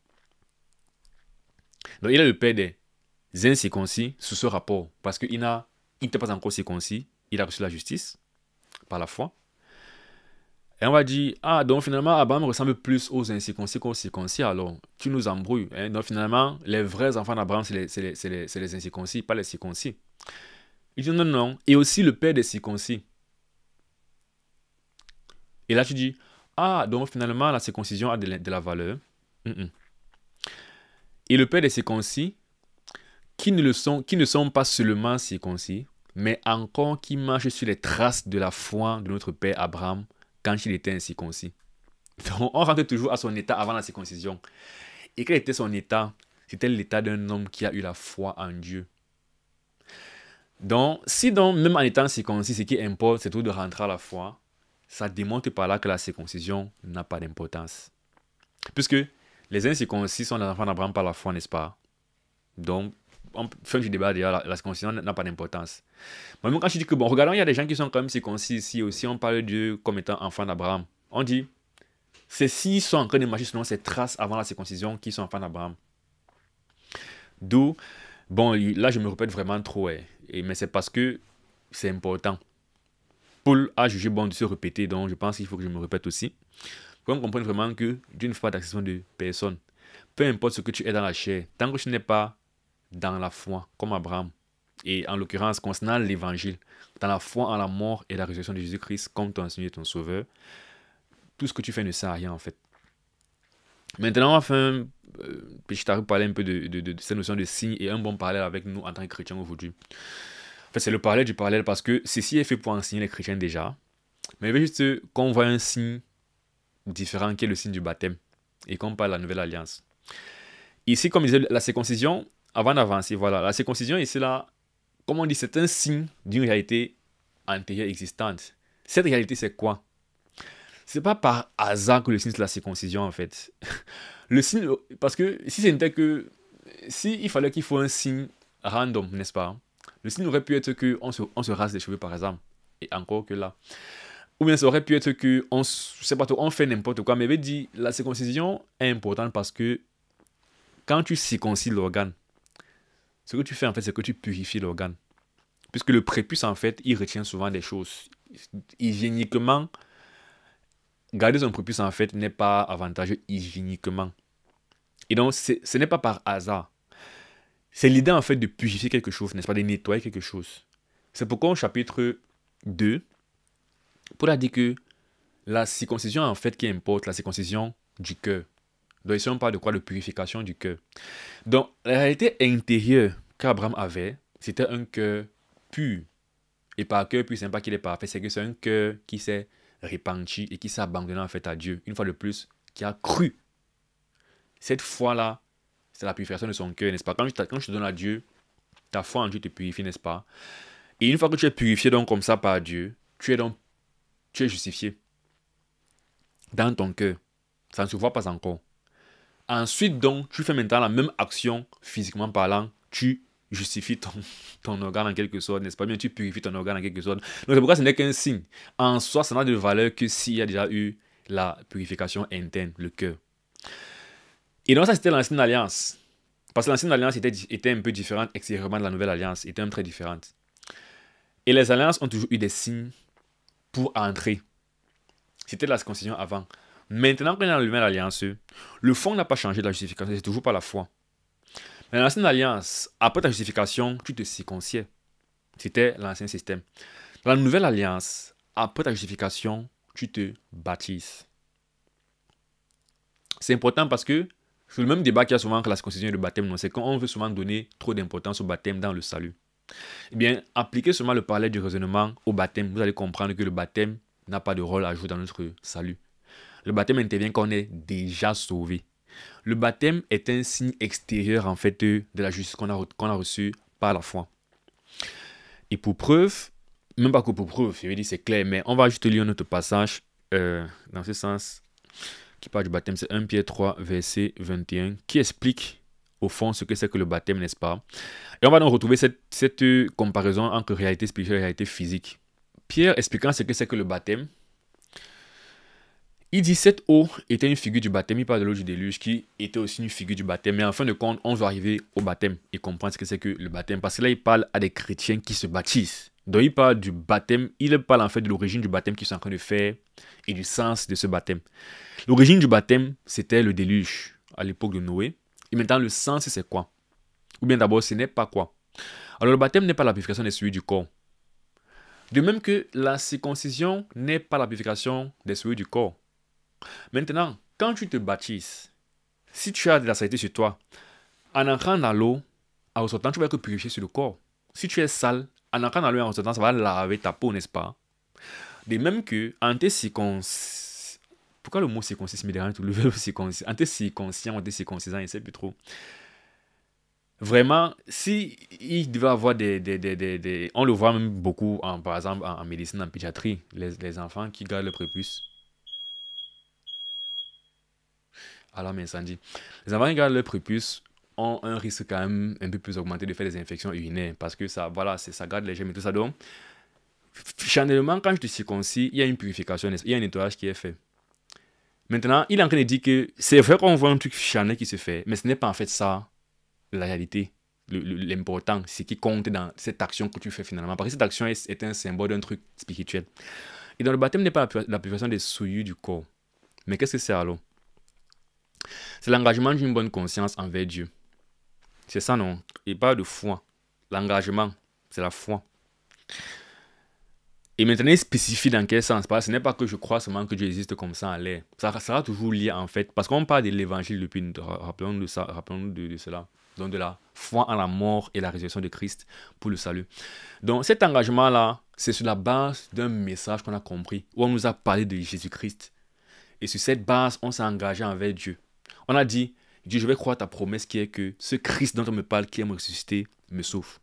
Donc il est le père des incirconcis sous ce rapport, parce qu'il n'était pas encore circoncis, il a reçu la justice par la foi. Et on va dire, ah, donc finalement, Abraham ressemble plus aux incirconcis qu'aux circoncis, alors tu nous embrouilles. Hein? Donc finalement, les vrais enfants d'Abraham, c'est les incirconcis, pas les circoncis. Il dit non, non, et aussi le père des circoncis. Et là, tu dis, ah, donc finalement, la circoncision a de la valeur. Et le père des circoncis, qui ne sont pas seulement circoncis, mais encore qui marchent sur les traces de la foi de notre père Abraham, quand il était incirconcis. Donc, on rentre toujours à son état avant la circoncision. Et quel était son état? C'était l'état d'un homme qui a eu la foi en Dieu. Donc, si donc, même en étant circoncis, ce qui importe, c'est tout de rentrer à la foi, ça démontre par là que la circoncision n'a pas d'importance. Puisque les incirconcis sont les enfants d'Abraham par la foi, n'est-ce pas? Donc, fin du débat, d'ailleurs, la circoncision n'a pas d'importance. Mais même quand je dis que, bon, regardons, il y a des gens qui sont quand même circoncis ici aussi, on parle d'eux comme étant enfants d'Abraham. On dit, c'est s'ils sont en train de marcher selon ces traces avant la circoncision qui sont enfants d'Abraham. D'où, bon, là je me répète vraiment trop, mais c'est parce que c'est important. Paul a jugé bon de se répéter, donc je pense qu'il faut que je me répète aussi. Pour qu'on comprenne vraiment que Dieu ne fait pas d'acception de personne. Peu importe ce que tu es dans la chair, tant que tu n'es pas dans la foi, comme Abraham, et en l'occurrence concernant l'évangile, dans la foi en la mort et la résurrection de Jésus-Christ comme ton Seigneur et ton Sauveur, tout ce que tu fais ne sert à rien en fait. Maintenant, enfin, je t'arrive parler un peu de cette notion de signe et un bon parallèle avec nous en tant que chrétiens aujourd'hui. En fait, c'est le parallèle du parallèle parce que ceci est fait pour enseigner les chrétiens déjà. Mais il veut juste qu'on voit un signe différent qui est le signe du baptême et qu'on parle de la nouvelle alliance. Ici, comme je disais, la circoncision, avant d'avancer, voilà, la circoncision ici là, comme on dit, c'est un signe d'une réalité antérieure existante. Cette réalité, c'est quoi? C'est pas par hasard que le signe c'est la circoncision en fait. Le signe, parce que si c'était que, si il fallait qu'il faut un signe random, n'est-ce pas? Le signe aurait pu être que on se rase les cheveux par exemple, et encore que là. Ou bien ça aurait pu être que je sais pas trop, on fait n'importe quoi. Mais il veut dire, la circoncision est importante parce que quand tu circoncis l'organe, ce que tu fais en fait, c'est que tu purifies l'organe. Puisque le prépuce en fait, il retient souvent des choses. Hygiéniquement, garder son prépuce en fait n'est pas avantageux hygiéniquement. Et donc, ce n'est pas par hasard. C'est l'idée en fait de purifier quelque chose, n'est-ce pas, de nettoyer quelque chose. C'est pourquoi au chapitre 2, Paul a dit que la circoncision en fait qui importe, la circoncision du cœur. Donc ici on parle de quoi? De purification du cœur. Donc la réalité intérieure qu'Abraham avait, c'était un cœur pur. Et par cœur pur, c'est pas qu'il est parfait, c'est que c'est un cœur qui s'est repenti et qui s'est abandonné en fait à Dieu. Une fois de plus, qui a cru. Cette foi-là, c'est la purification de son cœur, n'est-ce pas? Quand tu te donnes à Dieu, ta foi en Dieu te purifie, n'est-ce pas? Et une fois que tu es purifié donc comme ça par Dieu, tu es justifié dans ton cœur. Ça ne se voit pas encore. Ensuite donc, tu fais maintenant la même action physiquement parlant, tu justifies ton organe en quelque sorte, n'est-ce pas? Bien, tu purifies ton organe en quelque sorte. Donc c'est pourquoi ce n'est qu'un signe. En soi, ça n'a de valeur que s'il y a déjà eu la purification interne, le cœur. Et donc ça, c'était l'ancienne alliance. Parce que l'ancienne alliance était un peu différente extérieurement de la nouvelle alliance, était même très différente. Et les alliances ont toujours eu des signes pour entrer. C'était la circoncision avant. Maintenant qu'on est dans la nouvelle alliance, le fond n'a pas changé de la justification, c'est toujours pas la foi. Mais dans l'ancienne alliance, après ta justification, tu te circonciais. C'était l'ancien système. Dans la nouvelle alliance, après ta justification, tu te baptises. C'est important parce que c'est le même débat qu'il y a souvent entre la circoncision et le baptême. C'est qu'on veut souvent donner trop d'importance au baptême dans le salut. Eh bien, appliquez seulement le parallèle du raisonnement au baptême. Vous allez comprendre que le baptême n'a pas de rôle à jouer dans notre salut. Le baptême intervient quand on est déjà sauvé. Le baptême est un signe extérieur en fait de la justice qu'on a reçue par la foi. Et pour preuve, même pas que pour preuve, je veux dire c'est clair, mais on va juste lire notre passage dans ce sens qui parle du baptême. C'est 1 Pierre 3, verset 21, qui explique au fond ce que c'est que le baptême, n'est-ce pas? Et on va donc retrouver cette comparaison entre réalité spirituelle et réalité physique. Pierre expliquant ce que c'est que le baptême, il dit cette eau était une figure du baptême. Il parle de l'eau du déluge qui était aussi une figure du baptême. Mais en fin de compte, on doit arriver au baptême et comprendre ce que c'est que le baptême. Parce que là, il parle à des chrétiens qui se baptisent. Donc, il parle du baptême. Il parle en fait de l'origine du baptême qu'ils sont en train de faire et du sens de ce baptême. L'origine du baptême, c'était le déluge à l'époque de Noé. Et maintenant, le sens, c'est quoi? Ou bien d'abord, ce n'est pas quoi? Alors, le baptême n'est pas la purification des souillures du corps. De même que la circoncision n'est pas la purification des souillures du corps. Maintenant, quand tu te baptises, si tu as de la saleté sur toi, en entrant dans l'eau, en ressortant, tu vas être purifié sur le corps. Si tu es sale, en entrant dans l'eau et en ressortant, ça va laver ta peau, n'est-ce pas? De même que, en te circoncisant, pourquoi le mot circoncis me dérange tout le verbe circoncis? En te circoncisant ou en te circoncisant, je ne sais plus trop. Vraiment, si il devait avoir on le voit même beaucoup, par exemple, en médecine, en pédiatrie, les enfants qui gardent le prépuce. Alarme incendie. Les enfants qui gardent le prépuce ont un risque quand même un peu plus augmenté de faire des infections urinaires parce que ça, voilà, ça garde les germes et tout ça. Donc, finalement, quand je te circoncis, il y a une purification, il y a un nettoyage qui est fait. Maintenant, il est en train de dire que c'est vrai qu'on voit un truc charnel qui se fait, mais ce n'est pas en fait ça la réalité. L'important, c'est qui compte dans cette action que tu fais finalement. Parce que cette action est un symbole d'un truc spirituel. Et dans le baptême n'est pas la purification des souillures du corps. Mais qu'est-ce que c'est alors? C'est l'engagement d'une bonne conscience envers Dieu. C'est ça, non? Il parle de foi. L'engagement, c'est la foi. Et maintenant, il spécifie dans quel sens. Parce que ce n'est pas que je crois seulement que Dieu existe comme ça en l'air. Ça sera toujours lié en fait. Parce qu'on parle de l'évangile depuis. Rappelons-nous de ça, rappelons-nous de cela. Donc de la foi en la mort et la résurrection de Christ pour le salut. Donc cet engagement-là, c'est sur la base d'un message qu'on a compris, où on nous a parlé de Jésus-Christ. Et sur cette base, on s'est engagé envers Dieu. On a dit, Dieu, je vais croire ta promesse qui est que ce Christ dont on me parle, qui est ressuscité, me sauve.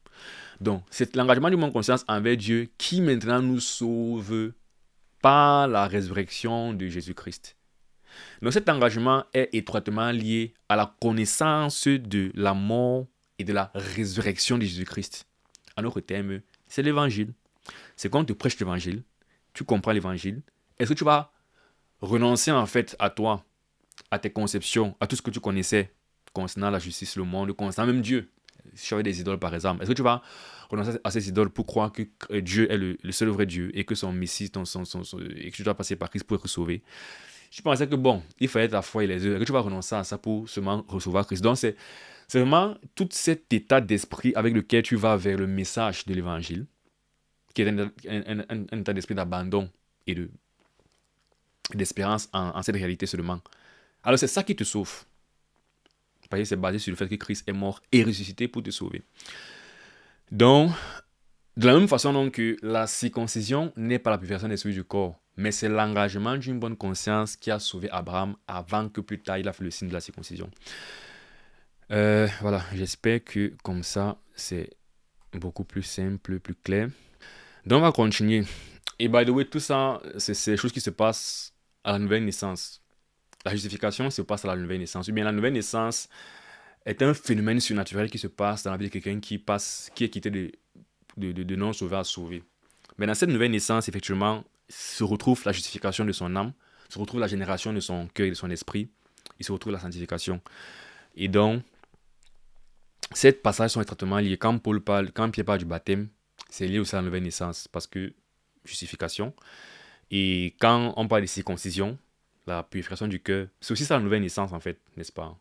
Donc, c'est l'engagement du monde conscience envers Dieu qui maintenant nous sauve par la résurrection de Jésus-Christ. Donc, cet engagement est étroitement lié à la connaissance de la mort et de la résurrection de Jésus-Christ. En d'autres termes, c'est l'évangile. C'est quand tu prêches l'évangile, tu comprends l'évangile. Est-ce que tu vas renoncer en fait à toi, à tes conceptions, à tout ce que tu connaissais concernant la justice, le monde, concernant même Dieu? Si tu avais des idoles par exemple, est-ce que tu vas renoncer à ces idoles pour croire que Dieu est le seul vrai Dieu et que son Messie, et que tu dois passer par Christ pour être sauvé? Je pensais que bon, il fallait ta foi et les œuvres, que tu vas renoncer à ça pour seulement recevoir Christ. Donc c'est vraiment tout cet état d'esprit avec lequel tu vas vers le message de l'évangile, qui est un état d'esprit d'abandon et d'espérance en cette réalité seulement. Alors c'est ça qui te sauve. Parce que c'est basé sur le fait que Christ est mort et ressuscité pour te sauver. Donc, de la même façon donc que la circoncision n'est pas la purification des souillures du corps, mais c'est l'engagement d'une bonne conscience qui a sauvé Abraham avant que plus tard il a fait le signe de la circoncision. Voilà, j'espère que comme ça, c'est beaucoup plus simple, plus clair. Donc, on va continuer. Et by the way, tout ça, c'est des choses qui se passent à la nouvelle naissance. La justification se passe à la nouvelle naissance. Ou bien la nouvelle naissance est un phénomène surnaturel qui se passe dans la vie de quelqu'un qui est quitté de non sauvé à sauvé. Mais dans cette nouvelle naissance, effectivement, se retrouve la justification de son âme, se retrouve la génération de son cœur et de son esprit, il se retrouve la sanctification. Et donc, ces passages sont étroitement liés. Quand Pierre parle du baptême, c'est lié aussi à la nouvelle naissance, parce que justification. Et quand on parle de circoncision, la purification du cœur, c'est aussi ça la nouvelle naissance en fait, n'est-ce pas?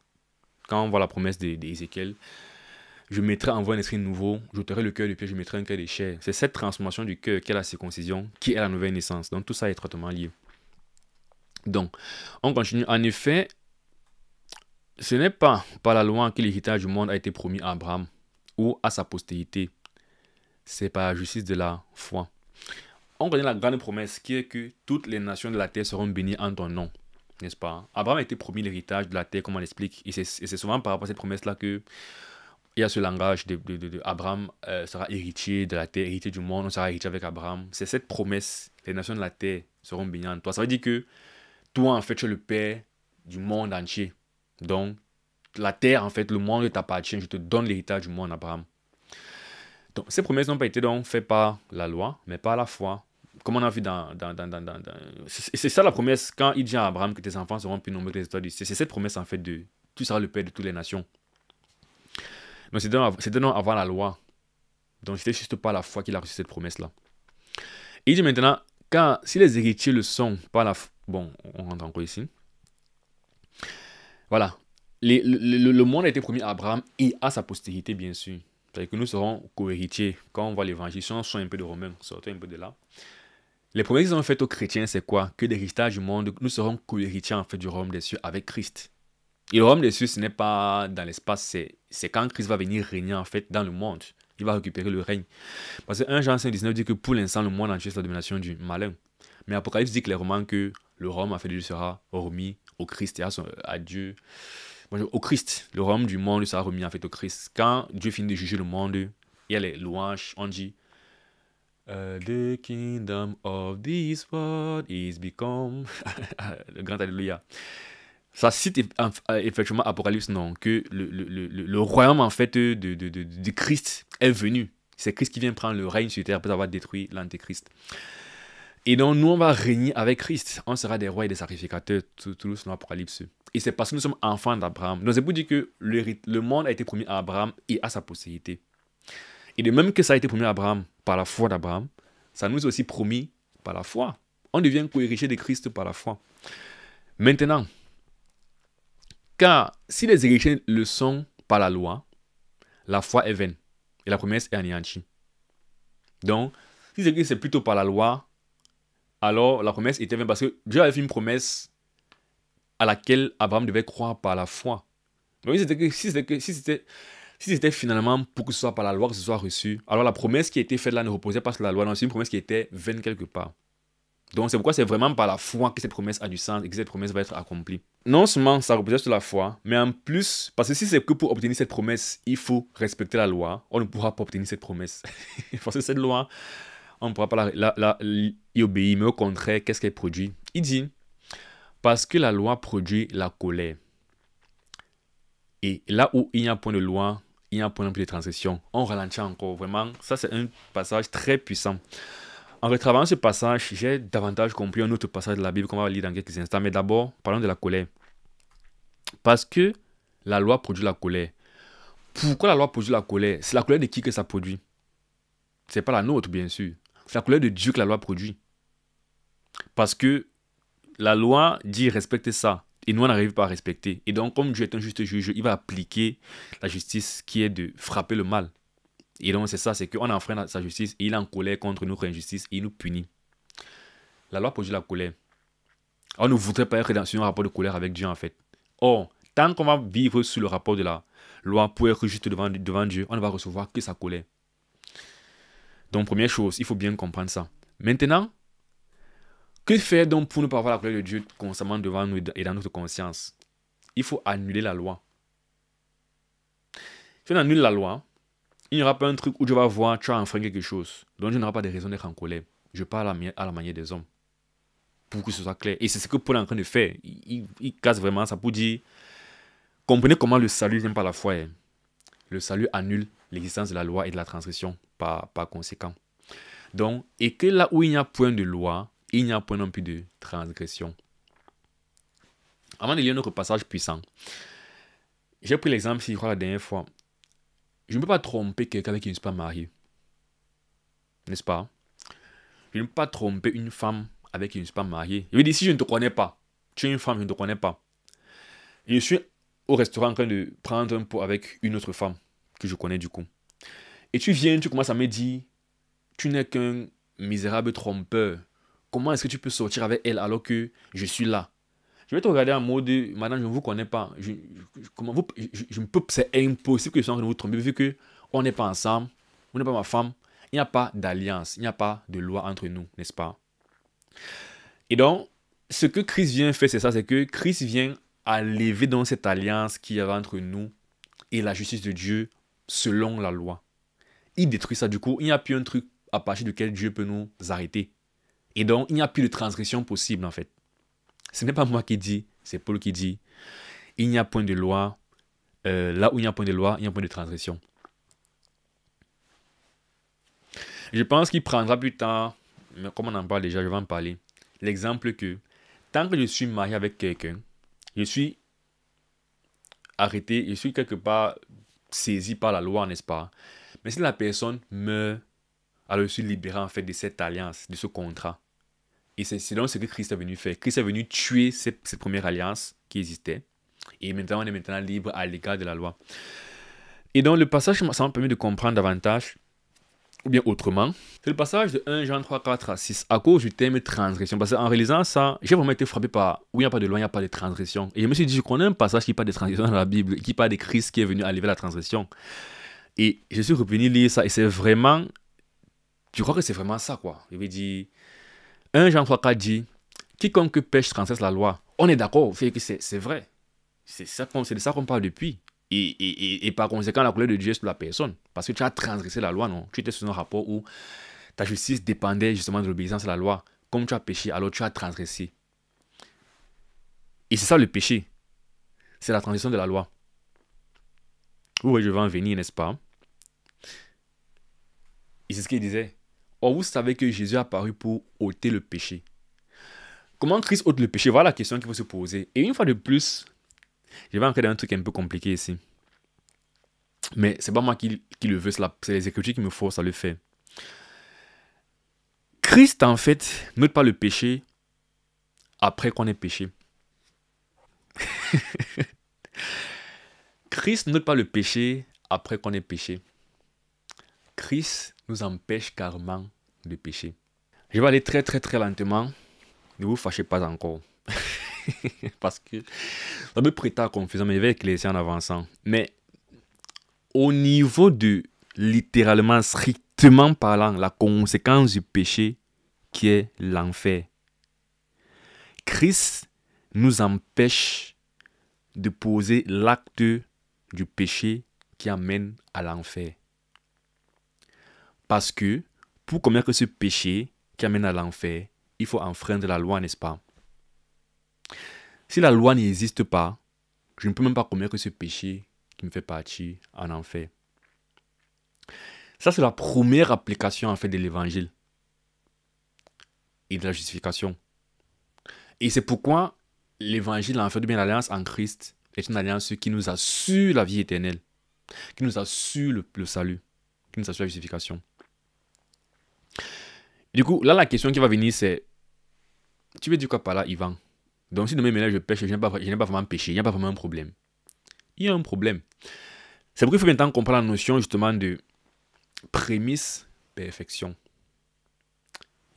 Quand on voit la promesse d'Ézéchiel, je mettrai en vous un esprit nouveau, j'ôterai le cœur de pierre, je mettrai un cœur de chair. C'est cette transformation du cœur qui est la circoncision, qui est la nouvelle naissance. Donc tout ça est étroitement lié. Donc, on continue. En effet, ce n'est pas par la loi que l'héritage du monde a été promis à Abraham ou à sa postérité. C'est par la justice de la foi. On connaît la grande promesse qui est que toutes les nations de la terre seront bénies en ton nom. N'est-ce pas? Abraham a été promis l'héritage de la terre, comme on l'explique. Et c'est souvent par rapport à cette promesse-là que il y a ce langage de Abraham sera héritier de la terre, héritier du monde, on sera héritier avec Abraham. C'est cette promesse, les nations de la terre seront bénies en toi. Ça veut dire que toi, en fait, tu es le père du monde entier. Donc, la terre, en fait, le monde t'appartient. Je te donne l'héritage du monde, Abraham. Donc, ces promesses n'ont pas été donc faites par la loi, mais par la foi. Comme on a vu c'est ça la promesse, quand il dit à Abraham que tes enfants seront plus nombreux que les étoiles du ciel. C'est cette promesse, en fait, de tu seras le père de toutes les nations. Donc, c'était donc avant la loi. Donc, c'était juste pas la foi qu'il a reçu cette promesse-là. Et il dit maintenant, si les héritiers le sont par la foi, bon, on rentre encore ici. Voilà. Le monde a été promis à Abraham et à sa postérité, bien sûr. C'est-à-dire que nous serons co-héritiers. Quand on voit l'évangile, si on sort un peu de Romains, sortez un peu de là. Les promesses qu'ils ont faites aux chrétiens, c'est quoi? Que l'héritage du monde, nous serons co-héritiers en fait du royaume des cieux avec Christ. Et le royaume des cieux, ce n'est pas dans l'espace, c'est quand Christ va venir régner en fait dans le monde. Il va récupérer le règne. Parce que 1 Jean 5,19 dit que pour l'instant, le monde entier est la domination du malin. Mais Apocalypse dit clairement que le royaume en fait de Dieu sera remis au Christ et à Dieu Bon, au Christ. Le royaume du monde sera remis en fait au Christ. Quand Dieu finit de juger le monde, il y a les louanges, on dit The kingdom of this world is become. Le grand Alléluia. Ça cite effectivement Apocalypse, non, que le royaume en fait de Christ est venu. C'est Christ qui vient prendre le règne sur terre après avoir détruit l'Antéchrist. Et donc nous on va régner avec Christ. On sera des rois et des sacrificateurs, tout selon l'Apocalypse. Et c'est parce que nous sommes enfants d'Abraham. Donc c'est pour dire que le monde a été promis à Abraham et à sa postérité. Et de même que ça a été promis à Abraham par la foi d'Abraham, ça nous est aussi promis par la foi. On devient co-héritier de Christ par la foi. Maintenant, car si les héritiers le sont par la loi, la foi est vaine et la promesse est anéantie. Donc, si c'est plutôt par la loi, alors la promesse était vaine parce que Dieu avait fait une promesse à laquelle Abraham devait croire par la foi. Donc, si c'était finalement pour que ce soit par la loi que ce soit reçu, alors la promesse qui a été faite là ne reposait pas sur la loi, non, c'est une promesse qui était vaine quelque part. Donc c'est pourquoi c'est vraiment par la foi que cette promesse a du sens et que cette promesse va être accomplie. Non seulement ça reposait sur la foi, mais en plus, parce que si c'est que pour obtenir cette promesse, il faut respecter la loi, on ne pourra pas obtenir cette promesse. Parce que cette loi, on ne pourra pas y obéir, mais au contraire, qu'est-ce qu'elle produit? Il dit, parce que la loi produit la colère. Et là où il n'y a point de loi, il y a un point non plus de transition. On ralentit encore. Vraiment, ça c'est un passage très puissant. En retravaillant ce passage, j'ai davantage compris un autre passage de la Bible qu'on va lire dans quelques instants. Mais d'abord, parlons de la colère. Parce que la loi produit la colère. Pourquoi la loi produit la colère? C'est la colère de qui que ça produit? C'est pas la nôtre, bien sûr. C'est la colère de Dieu que la loi produit. Parce que la loi dit respectez ça. Et nous, on n'arrive pas à respecter. Et donc, comme Dieu est un juste juge, il va appliquer la justice qui est de frapper le mal. Et donc, c'est ça, c'est qu'on enfreint sa justice et il est en colère contre notre injustice et il nous punit. La loi produit la colère. On ne voudrait pas être sur un rapport de colère avec Dieu, en fait. Or, tant qu'on va vivre sous le rapport de la loi pour être juste devant Dieu, on ne va recevoir que sa colère. Donc, première chose, il faut bien comprendre ça. Maintenant, que faire donc pour ne pas avoir la colère de Dieu constamment devant nous et dans notre conscience? Il faut annuler la loi. Si on annule la loi, il n'y aura pas un truc où Dieu va voir tu as enfreint quelque chose. Donc je n'aurai pas de raison d'être en colère. Je parle à la manière des hommes. Pour que ce soit clair. Et c'est ce que Paul est en train de faire. Il casse vraiment ça pour dire, comprenez comment le salut vient par la foi. Le salut annule l'existence de la loi et de la transgression par conséquent. Donc, et que là où il n'y a point de loi, il n'y a point non plus de transgression. Avant de lire notre passage puissant, j'ai pris l'exemple, si je crois la dernière fois, je ne peux pas tromper quelqu'un avec qui je ne suis pas marié. N'est-ce pas? Je ne peux pas tromper une femme avec qui je ne suis pas marié. Je veux dire, si je ne te connais pas, tu es une femme, je ne te connais pas. Et je suis au restaurant en train de prendre un pot avec une autre femme que je connais du coup. Et tu viens, tu commences à me dire, tu n'es qu'un misérable trompeur. Comment est-ce que tu peux sortir avec elle alors que je suis là? Je vais te regarder en mode, madame, je ne vous connais pas. C'est impossible que je sois en train de vous tromper vu qu'on n'est pas ensemble, vous n'êtes pas ma femme. Il n'y a pas d'alliance, il n'y a pas de loi entre nous, n'est-ce pas? Et donc, ce que Christ vient faire, c'est ça, c'est que Christ vient enlever dans cette alliance qu'il y avait entre nous et la justice de Dieu selon la loi. Il détruit ça, du coup, il n'y a plus un truc à partir duquel Dieu peut nous arrêter. Et donc, il n'y a plus de transgression possible, en fait. Ce n'est pas moi qui dis, c'est Paul qui dit, il n'y a point de loi, là où il n'y a point de loi, il y a point de transgression. Je pense qu'il prendra plus tard, mais comme on en parle déjà, je vais en parler, l'exemple que, tant que je suis marié avec quelqu'un, je suis arrêté, je suis quelque part saisi par la loi, n'est-ce pas? Mais si la personne meurt, alors je suis libéré en fait de cette alliance, de ce contrat. Et c'est donc ce que Christ est venu faire. Christ est venu tuer cette première alliance qui existait. Et maintenant, on est maintenant libre à l'égard de la loi. Et donc, le passage, ça m'a permis de comprendre davantage, ou bien autrement. C'est le passage de 1 Jean 3, 4 à 6, à cause du thème transgression. Parce qu'en réalisant ça, j'ai vraiment été frappé par où il n'y a pas de loi, il n'y a pas de transgression. Et je me suis dit, je connais un passage qui parle de transgression dans la Bible, qui parle de Christ qui est venu enlever la transgression. Et je suis revenu lire ça, et c'est vraiment, je crois que c'est vraiment ça, quoi. Je vais dire, 1 Jean 3, 4 dit, quiconque pêche transgresse la loi. On est d'accord, fait que c'est vrai. C'est de ça qu'on parle depuis. Et par conséquent, la colère de Dieu est sur la personne. Parce que tu as transgressé la loi, non? Tu étais sur un rapport où ta justice dépendait justement de l'obéissance à la loi. Comme tu as péché, alors tu as transgressé. Et c'est ça le péché. C'est la transgression de la loi. Oui, je vais en venir, n'est-ce pas? Et c'est ce qu'il disait. Or, vous savez que Jésus est apparu pour ôter le péché. Comment Christ ôte le péché? Voilà la question qu'il faut se poser. Et une fois de plus, je vais entrer dans un truc un peu compliqué ici. Mais c'est pas moi qui le veux, c'est les Écritures qui me forcent à le faire. Christ, en fait, n'ôte pas le péché après qu'on ait péché. Christ n'ôte pas le péché après qu'on ait péché. Christ nous empêche carrément de pécher. Je vais aller très très très lentement. Ne vous fâchez pas encore. Parce que ça me prête à confusion, mais je vais éclaircir en avançant. Mais au niveau de, littéralement, strictement parlant, la conséquence du péché qui est l'enfer, Christ nous empêche de poser l'acte du péché qui amène à l'enfer. Parce que pour commettre ce péché qui amène à l'enfer, il faut enfreindre la loi, n'est-ce pas? Si la loi n'existe pas, je ne peux même pas commettre ce péché qui me fait partir en enfer. Ça, c'est la première application en fait de l'évangile et de la justification. Et c'est pourquoi l'évangile, en fait, de bien l'alliance en Christ est une alliance qui nous assure la vie éternelle, qui nous assure le salut, qui nous assure la justification. Du coup, là, la question qui va venir, c'est: tu veux dire quoi par là, Yvan? Donc, si demain maintenant je pêche, je n'ai pas vraiment péché, il n'y a pas vraiment un problème. Il y a un problème. C'est pourquoi il faut maintenant comprendre la notion justement de prémisse, perfection.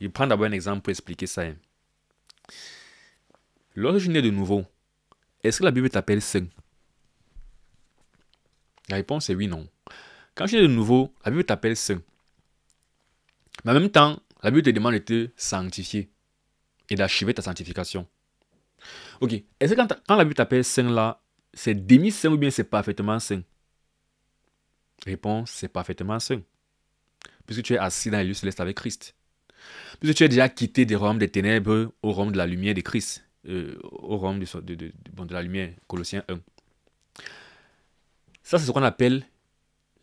Je prends d'abord un exemple pour expliquer ça. Lorsque je nais de nouveau, est-ce que la Bible t'appelle saint? La réponse est oui, non. Quand je nais de nouveau, la Bible t'appelle saint. Mais en même temps, la Bible te demande de te sanctifier et d'achever ta sanctification. Ok, est-ce que quand la Bible t'appelle saint là, c'est demi-saint ou bien c'est parfaitement saint? Réponse, c'est parfaitement saint. Puisque tu es assis dans les lieux célestes avec Christ. Puisque tu es déjà quitté des royaumes des ténèbres au royaume de la lumière de Christ. Au royaume de la lumière, Colossiens 1. Ça, c'est ce qu'on appelle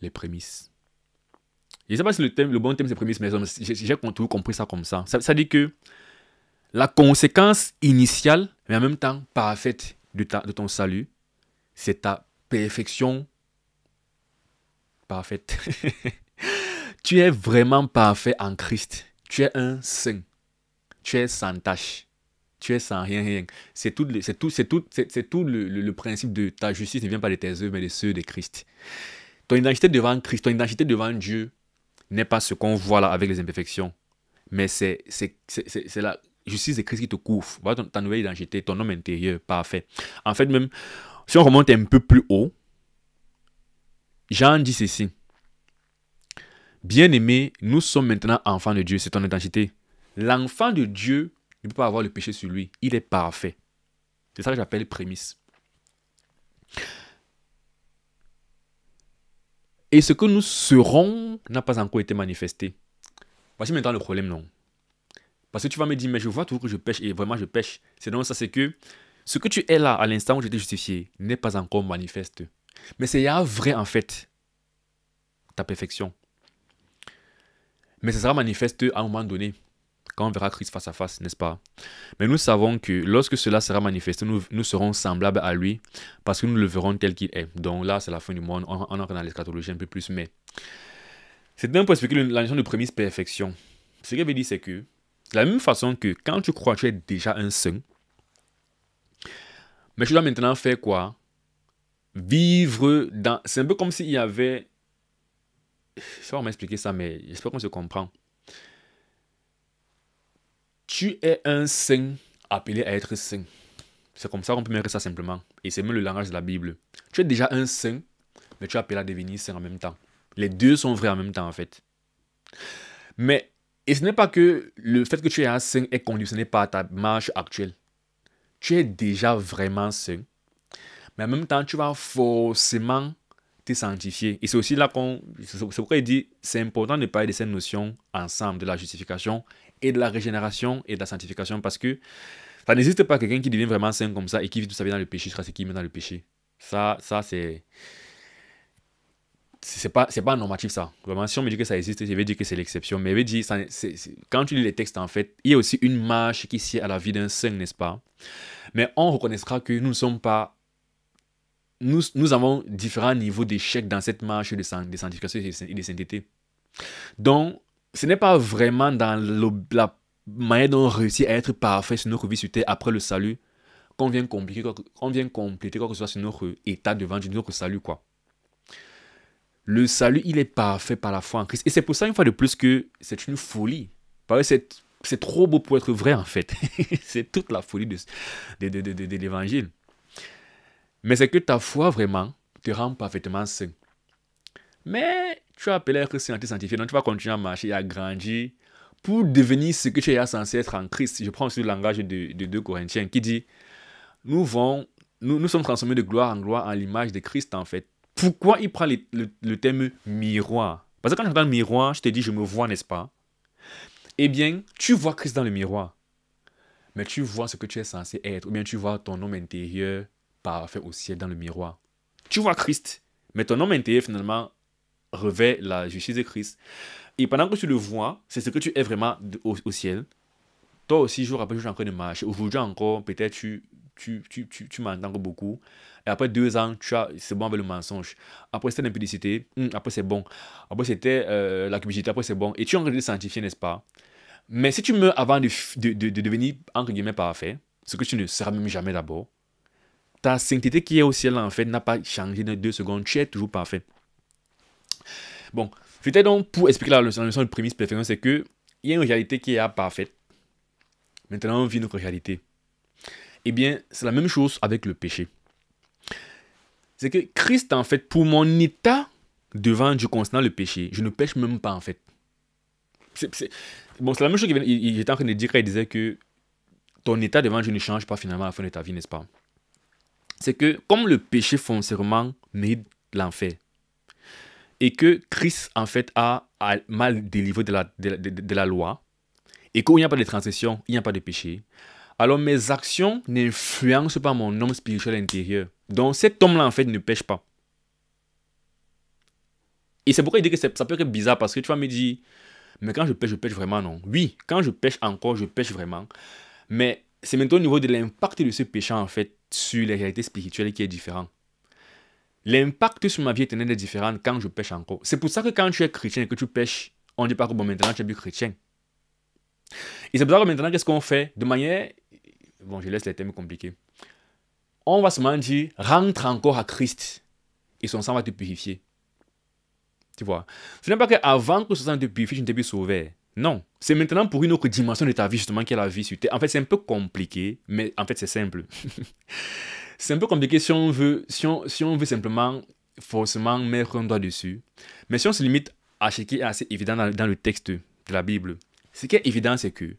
les prémices. Je ne sais pas si le bon thème c'est prémices, mais j'ai toujours compris ça comme ça. Ça dit que la conséquence initiale, mais en même temps parfaite de ton salut, c'est ta perfection parfaite. Tu es vraiment parfait en Christ. Tu es un saint. Tu es sans tache. Tu es sans rien. C'est tout le principe de ta justice ne vient pas de tes œuvres, mais de ceux de Christ. Ton identité devant Christ, ton identité devant Dieu n'est pas ce qu'on voit là avec les imperfections, mais c'est la justice de Christ qui te couvre. Voilà ta nouvelle identité, ton homme intérieur, parfait. En fait, même si on remonte un peu plus haut, Jean dit ceci: bien-aimés, nous sommes maintenant enfants de Dieu, c'est ton identité. L'enfant de Dieu ne peut pas avoir le péché sur lui, il est parfait. C'est ça que j'appelle prémisse. Et ce que nous serons n'a pas encore été manifesté. Voici maintenant le problème, non? Parce que tu vas me dire, mais je vois toujours que je pêche et vraiment je pêche. C'est donc ça, c'est que ce que tu es là à l'instant où j'étais justifié n'est pas encore manifeste. Mais c'est vrai en fait, ta perfection. Mais ça sera manifeste à un moment donné, quand on verra Christ face à face, n'est-ce pas? Mais nous savons que lorsque cela sera manifesté, nous serons semblables à lui, parce que nous le verrons tel qu'il est. Donc là, c'est la fin du monde, on entre dans l'eschatologie un peu plus, mais c'est un peu expliquer la notion de prémisse perfection. Ce qu'il veut dire, c'est que, de la même façon que quand tu crois que tu es déjà un saint, mais tu dois maintenant faire quoi? Vivre dans... C'est un peu comme s'il y avait... Je sais pas comment expliquer ça, mais j'espère qu'on se comprend. Tu es un saint appelé à être saint. C'est comme ça qu'on peut mettre ça simplement. Et c'est même le langage de la Bible. Tu es déjà un saint, mais tu es appelé à devenir saint en même temps. Les deux sont vrais en même temps, en fait. Mais, et ce n'est pas que le fait que tu es un saint est conditionné par ta marche actuelle. Tu es déjà vraiment saint. mais en même temps, tu vas forcément te sanctifier. Et c'est aussi là c'est pourquoi il dit, c'est important de parler de ces notions ensemble, de la justification et de la régénération et de la sanctification, parce que ça n'existe pas quelqu'un qui devient vraiment saint comme ça et qui vit toute sa vie dans le péché jusqu'à ce qu'il meurt dans le péché. Ça c'est pas normatif ça. Vraiment, si on me dit que ça existe, je vais dire que c'est l'exception. Mais je vais dire, quand tu lis les textes, en fait, il y a aussi une marche qui sied à la vie d'un saint, n'est-ce pas? Mais on reconnaîtra que nous ne sommes pas... Nous avons différents niveaux d'échec dans cette marche de sanctification et de sainteté. Donc, ce n'est pas vraiment dans la manière dont on réussit à être parfait sur notre vie sur terre après le salut qu'on vient compléter quoi que ce soit sur notre état devant Dieu, notre salut, quoi. Le salut, il est parfait par la foi en Christ. Et c'est pour ça, une fois de plus, que c'est une folie. Parce que c'est trop beau pour être vrai, en fait. C'est toute la folie de l'évangile. Mais c'est que ta foi, vraiment, te rend parfaitement saint. Mais tu as appelé à être saint, à te sanctifier. Donc tu vas continuer à marcher et à grandir pour devenir ce que tu es censé être en Christ. Je prends aussi le langage de 2 Corinthiens qui dit, nous sommes transformés de gloire en gloire en l'image de Christ, en fait. Pourquoi il prend le terme miroir? Parce que quand j'entends miroir, je te dis, je me vois, n'est-ce pas? Eh bien, tu vois Christ dans le miroir. Mais tu vois ce que tu es censé être. Ou bien tu vois ton homme intérieur parfait au ciel dans le miroir. Tu vois Christ. Mais ton homme intérieur, finalement, revêt la justice de Christ. Et pendant que tu le vois, c'est ce que tu es vraiment au ciel. Toi aussi, jour après jour, tu es en train de marcher. Aujourd'hui encore, peut-être tu m'entends beaucoup. Et après 2 ans, c'est bon avec le mensonge. Après, c'était l'impudicité. Après, c'est bon. Après, c'était la cupidité. Après, c'est bon. Et tu es en train de te sanctifier, n'est-ce pas? Mais si tu meurs avant de devenir, entre guillemets, parfait, ce que tu ne seras même jamais d'abord, ta sainteté qui est au ciel, en fait, n'a pas changé de 2 secondes. Tu es toujours parfait. Bon, c'était donc pour expliquer la notion de prémisse perfection, c'est que il y a une réalité qui est parfaite. Maintenant, on vit notre réalité. Eh bien, c'est la même chose avec le péché. C'est que Christ, en fait, pour mon état devant Dieu concernant le péché, je ne pêche même pas, en fait. Bon, c'est la même chose qu'il était en train de dire quand il disait que ton état devant Dieu ne change pas finalement à la fin de ta vie, n'est-ce pas? C'est que comme le péché foncièrement mérite l'enfer, et que Christ, en fait, a mal délivré de la loi, et qu'il n'y a pas de transgression, il n'y a pas de péché, alors mes actions n'influencent pas mon homme spirituel intérieur. Donc cet homme-là, en fait, ne pêche pas. Et c'est pourquoi il dit que ça peut être bizarre, parce que tu vas me dire, mais quand je pêche vraiment, non. Oui, quand je pêche encore, je pêche vraiment. Mais c'est maintenant au niveau de l'impact de ce péché, en fait, sur les réalités spirituelles qui est différent. L'impact sur ma vie éternelle est différent quand je pêche encore. C'est pour ça que quand tu es chrétien et que tu pêches, on ne dit pas que bon, maintenant tu es plus chrétien. Et c'est pour ça que maintenant, qu'est-ce qu'on fait? De manière... Bon, je laisse les termes compliqués. On va seulement dire, rentre encore à Christ. Et son sang va te purifier. Tu vois? Ce n'est pas qu'avant que son sang te purifie, tu ne t'es plus sauvé. Non. C'est maintenant pour une autre dimension de ta vie, justement, qui est la vie sur terre. En fait, c'est un peu compliqué, mais en fait, c'est simple. C'est un peu compliqué si on veut simplement, forcément, mettre un doigt dessus. Mais si on se limite à ce qui est assez évident dans le texte de la Bible, ce qui est évident, c'est que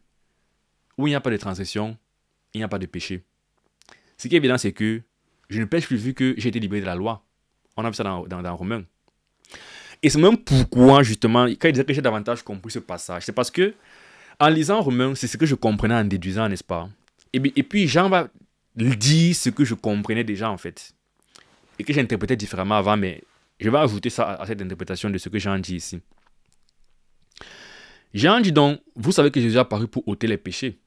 où il n'y a pas de transgression, il n'y a pas de péché. Ce qui est évident, c'est que je ne pêche plus vu que j'ai été libéré de la loi. On a vu ça dans Romains. Et c'est même pourquoi, justement, quand il disait que j'ai davantage compris ce passage, c'est parce que, en lisant Romains, c'est ce que je comprenais en déduisant, n'est-ce pas? Et puis, Jean va dire ce que je comprenais déjà, en fait. Et que j'interprétais différemment avant, mais je vais ajouter ça à cette interprétation de ce que Jean dit ici. Jean dit donc, vous savez que Jésus est apparu pour ôter les péchés.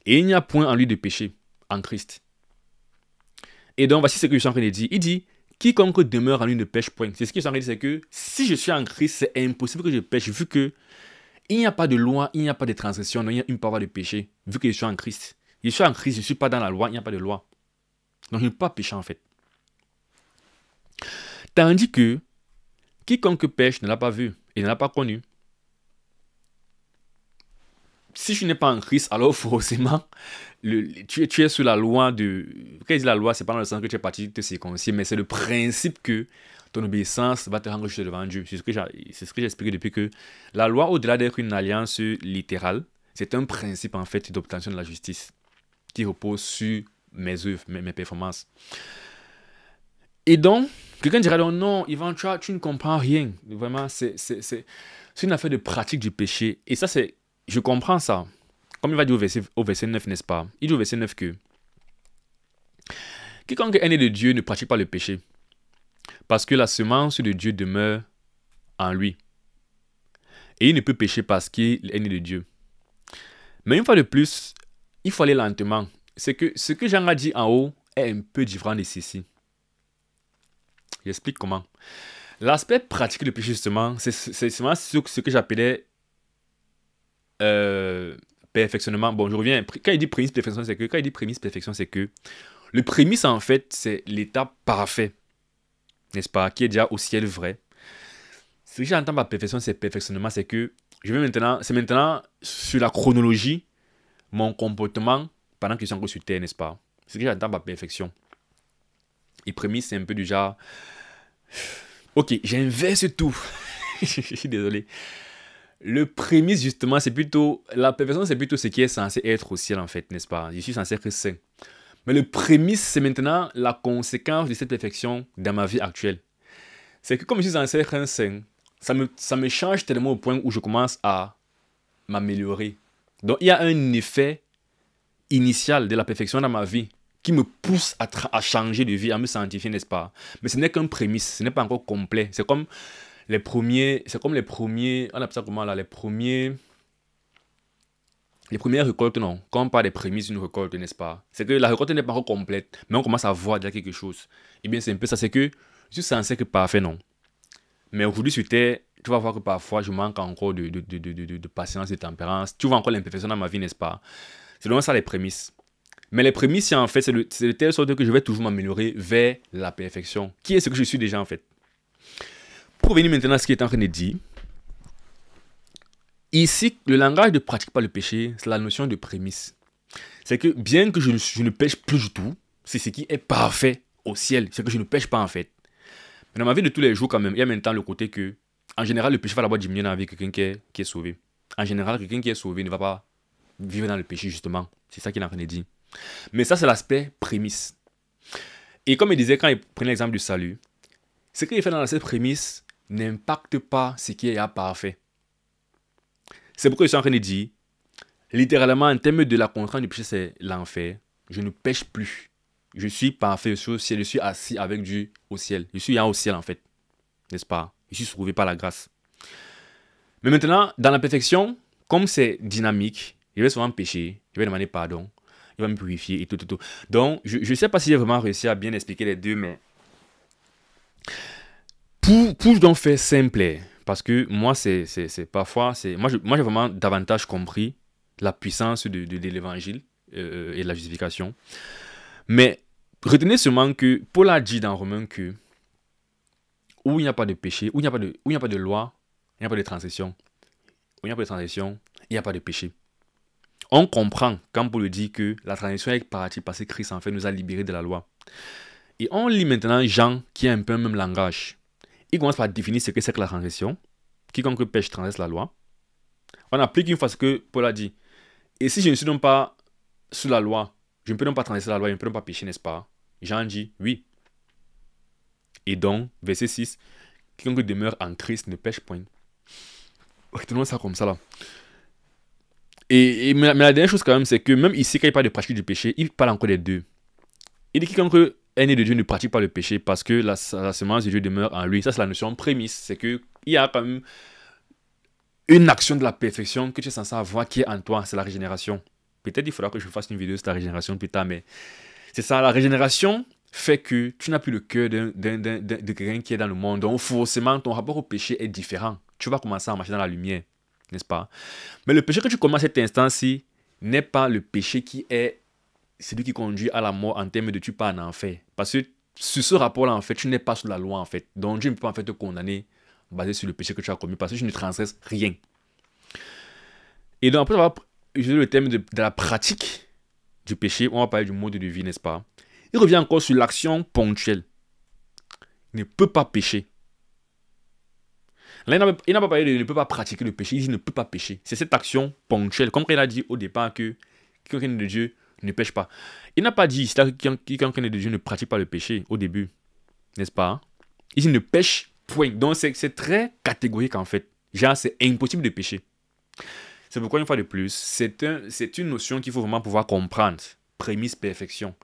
Et il n'y a point en lui de péché, en Christ. Et donc, voici ce que je suis en train de dire. Il dit, quiconque demeure en lui ne pêche point. C'est ce que je suis en train de dire, c'est que si je suis en Christ, c'est impossible que je pêche, vu que il n'y a pas de loi, il n'y a pas de transgression, il n'y a une parole de péché, vu que je suis en Christ. Je suis en Christ, je ne suis pas dans la loi, il n'y a pas de loi. Donc je ne peux pas pécher, en fait. Tandis que quiconque pêche ne l'a pas vu et ne l'a pas connu. Si tu n'es pas en Christ, alors forcément, tu es sous la loi de... Quand il dit la loi, c'est pas dans le sens que tu es parti te circoncire, mais c'est le principe que ton obéissance va te rendre juste devant Dieu. C'est ce que j'ai expliqué depuis que la loi, au-delà d'être une alliance littérale, c'est un principe en fait d'obtention de la justice qui repose sur mes œuvres, mes performances. Et donc, quelqu'un dirait donc, non, Ivan, tu ne comprends rien. Vraiment, c'est une affaire de pratique du péché. Et ça, je comprends ça. Comme il va dire au verset 9, n'est-ce pas? Il dit au verset 9 que quiconque est né de Dieu ne pratique pas le péché, parce que la semence de Dieu demeure en lui. Et il ne peut pécher parce qu'il est né de Dieu. Mais une fois de plus, il faut aller lentement. C'est que ce que Jean a dit en haut est un peu différent de ceci. J'explique comment. L'aspect pratique du péché, justement, c'est ce que j'appelais perfectionnement. Bon, je reviens. Quand il dit prémisse perfection, c'est que le prémisse, en fait, c'est l'état parfait, n'est-ce pas, qui est déjà au ciel vrai. Ce que j'entends par perfection, c'est perfectionnement, c'est que c'est maintenant sur la chronologie, mon comportement pendant que je suis encore sur terre, n'est-ce pas? Ce que j'entends par perfection. Et prémisse, c'est un peu du genre, ok, j'inverse tout. Je suis désolé. Le prémisse, justement, c'est plutôt, la perfection, c'est plutôt ce qui est censé être au ciel, en fait, n'est-ce pas? Je suis censé être saint. Mais le prémisse, c'est maintenant la conséquence de cette perfection dans ma vie actuelle. C'est que comme je suis censé être un saint, ça me change tellement au point où je commence à m'améliorer. Donc, il y a un effet initial de la perfection dans ma vie qui me pousse à changer de vie, à me sanctifier, n'est-ce pas? Mais ce n'est qu'un prémisse, ce n'est pas encore complet. C'est comme les premiers, on appelle ça comment là, les premières récoltes, non. Quand on parle des prémices d'une récolte, n'est-ce pas? C'est que la récolte n'est pas encore complète, mais on commence à voir déjà quelque chose. Eh bien, c'est un peu ça, c'est que je suis censé être parfait, non. Mais aujourd'hui, sur Terre, tu vas voir que parfois, je manque encore de patience, de tempérance. Tu vois encore l'imperfection dans ma vie, n'est-ce pas? C'est vraiment ça les prémices. Mais les prémices, en fait, c'est de telle sorte que je vais toujours m'améliorer vers la perfection, qui est ce que je suis déjà, en fait. Pour revenir maintenant à ce qu'il est en train de dire, ici, le langage ne pratique pas le péché, c'est la notion de prémisse. C'est que bien que je ne pêche plus du tout, c'est ce qui est parfait au ciel, c'est que je ne pêche pas, en fait. Mais dans ma vie de tous les jours, quand même, il y a maintenant le côté que, en général, le péché va d'abord diminuer dans la vie de quelqu'un qui est sauvé. En général, quelqu'un qui est sauvé ne va pas vivre dans le péché, justement. C'est ça qu'il est en train de dire. Mais ça, c'est l'aspect prémisse. Et comme il disait, quand il prenait l'exemple du salut, ce qu'il fait dans cette prémisse n'impacte pas ce qui est parfait. C'est pourquoi je suis en train de dire, littéralement, en termes de la contrainte du péché, c'est l'enfer. Je ne pêche plus. Je suis parfait au ciel, je suis assis avec Dieu au ciel. Je suis au ciel, en fait. N'est-ce pas? Je suis sauvé par la grâce. Mais maintenant, dans la perfection, comme c'est dynamique, je vais souvent pécher, je vais demander pardon, il va me purifier et tout. Donc, je ne sais pas si j'ai vraiment réussi à bien expliquer les deux, mais pour donc faire simple, parce que moi, c'est parfois, moi, j'ai vraiment davantage compris la puissance de l'évangile et de la justification. Mais retenez seulement que Paul a dit dans Romains que où il n'y a pas de péché, où il n'y a pas de loi, il n'y a pas de transition. Où il n'y a pas de transition, il n'y a pas de péché. On comprend quand Paul dit que la transition est partie parce que Christ en fait nous a libérés de la loi. Et on lit maintenant Jean qui a un peu le même langage. Il commence par définir ce que c'est que la transition. Quiconque pêche transgresse la loi. On applique une fois ce que Paul a dit. Et si je ne suis donc pas sous la loi, je ne peux donc pas transgresser la loi, je ne peux donc pas pécher, n'est-ce pas? Jean dit oui. Et donc, verset 6, quiconque demeure en Christ ne pêche point. Retenons ça comme ça là. Mais la dernière chose quand même, c'est que même ici, quand il parle de pratique du péché, il parle encore des deux. Il dit quiconque est né de Dieu ne pratique pas le péché parce que la semence de Dieu demeure en lui. Ça, c'est la notion prémisse. C'est qu'il y a quand même une action de la perfection que tu es censé avoir qui est en toi. C'est la régénération. Peut-être il faudra que je fasse une vidéo sur la régénération plus tard, mais c'est ça. La régénération fait que tu n'as plus le cœur de quelqu'un qui est dans le monde. Donc forcément, ton rapport au péché est différent. Tu vas commencer à marcher dans la lumière, n'est-ce pas? Mais le péché que tu commences à cet instant-ci n'est pas le péché qui est celui qui conduit à la mort en termes de tu pars en enfer. Parce que sur ce rapport-là, en fait, tu n'es pas sous la loi, en fait. Donc Dieu ne peut pas en fait te condamner basé sur le péché que tu as commis parce que tu ne transgresses rien. Et donc après avoir utilisé le thème de la pratique du péché, on va parler du mode de vie, n'est-ce pas? Il revient encore sur l'action ponctuelle. Il ne peut pas pécher. Là, il n'a pas parlé de ne peut pas pratiquer le péché, il dit ne peut pas pécher. C'est cette action ponctuelle. Comme il a dit au départ que quelqu'un de Dieu ne pêche pas. Il n'a pas dit quiconque de Dieu ne pratique pas le péché au début. n'est-ce pas? Ici, ne pêche point. Donc, c'est très catégorique en fait. Genre, c'est impossible de pécher. C'est pourquoi, une fois de plus, c'est une notion qu'il faut vraiment pouvoir comprendre. Prémisse, perfection.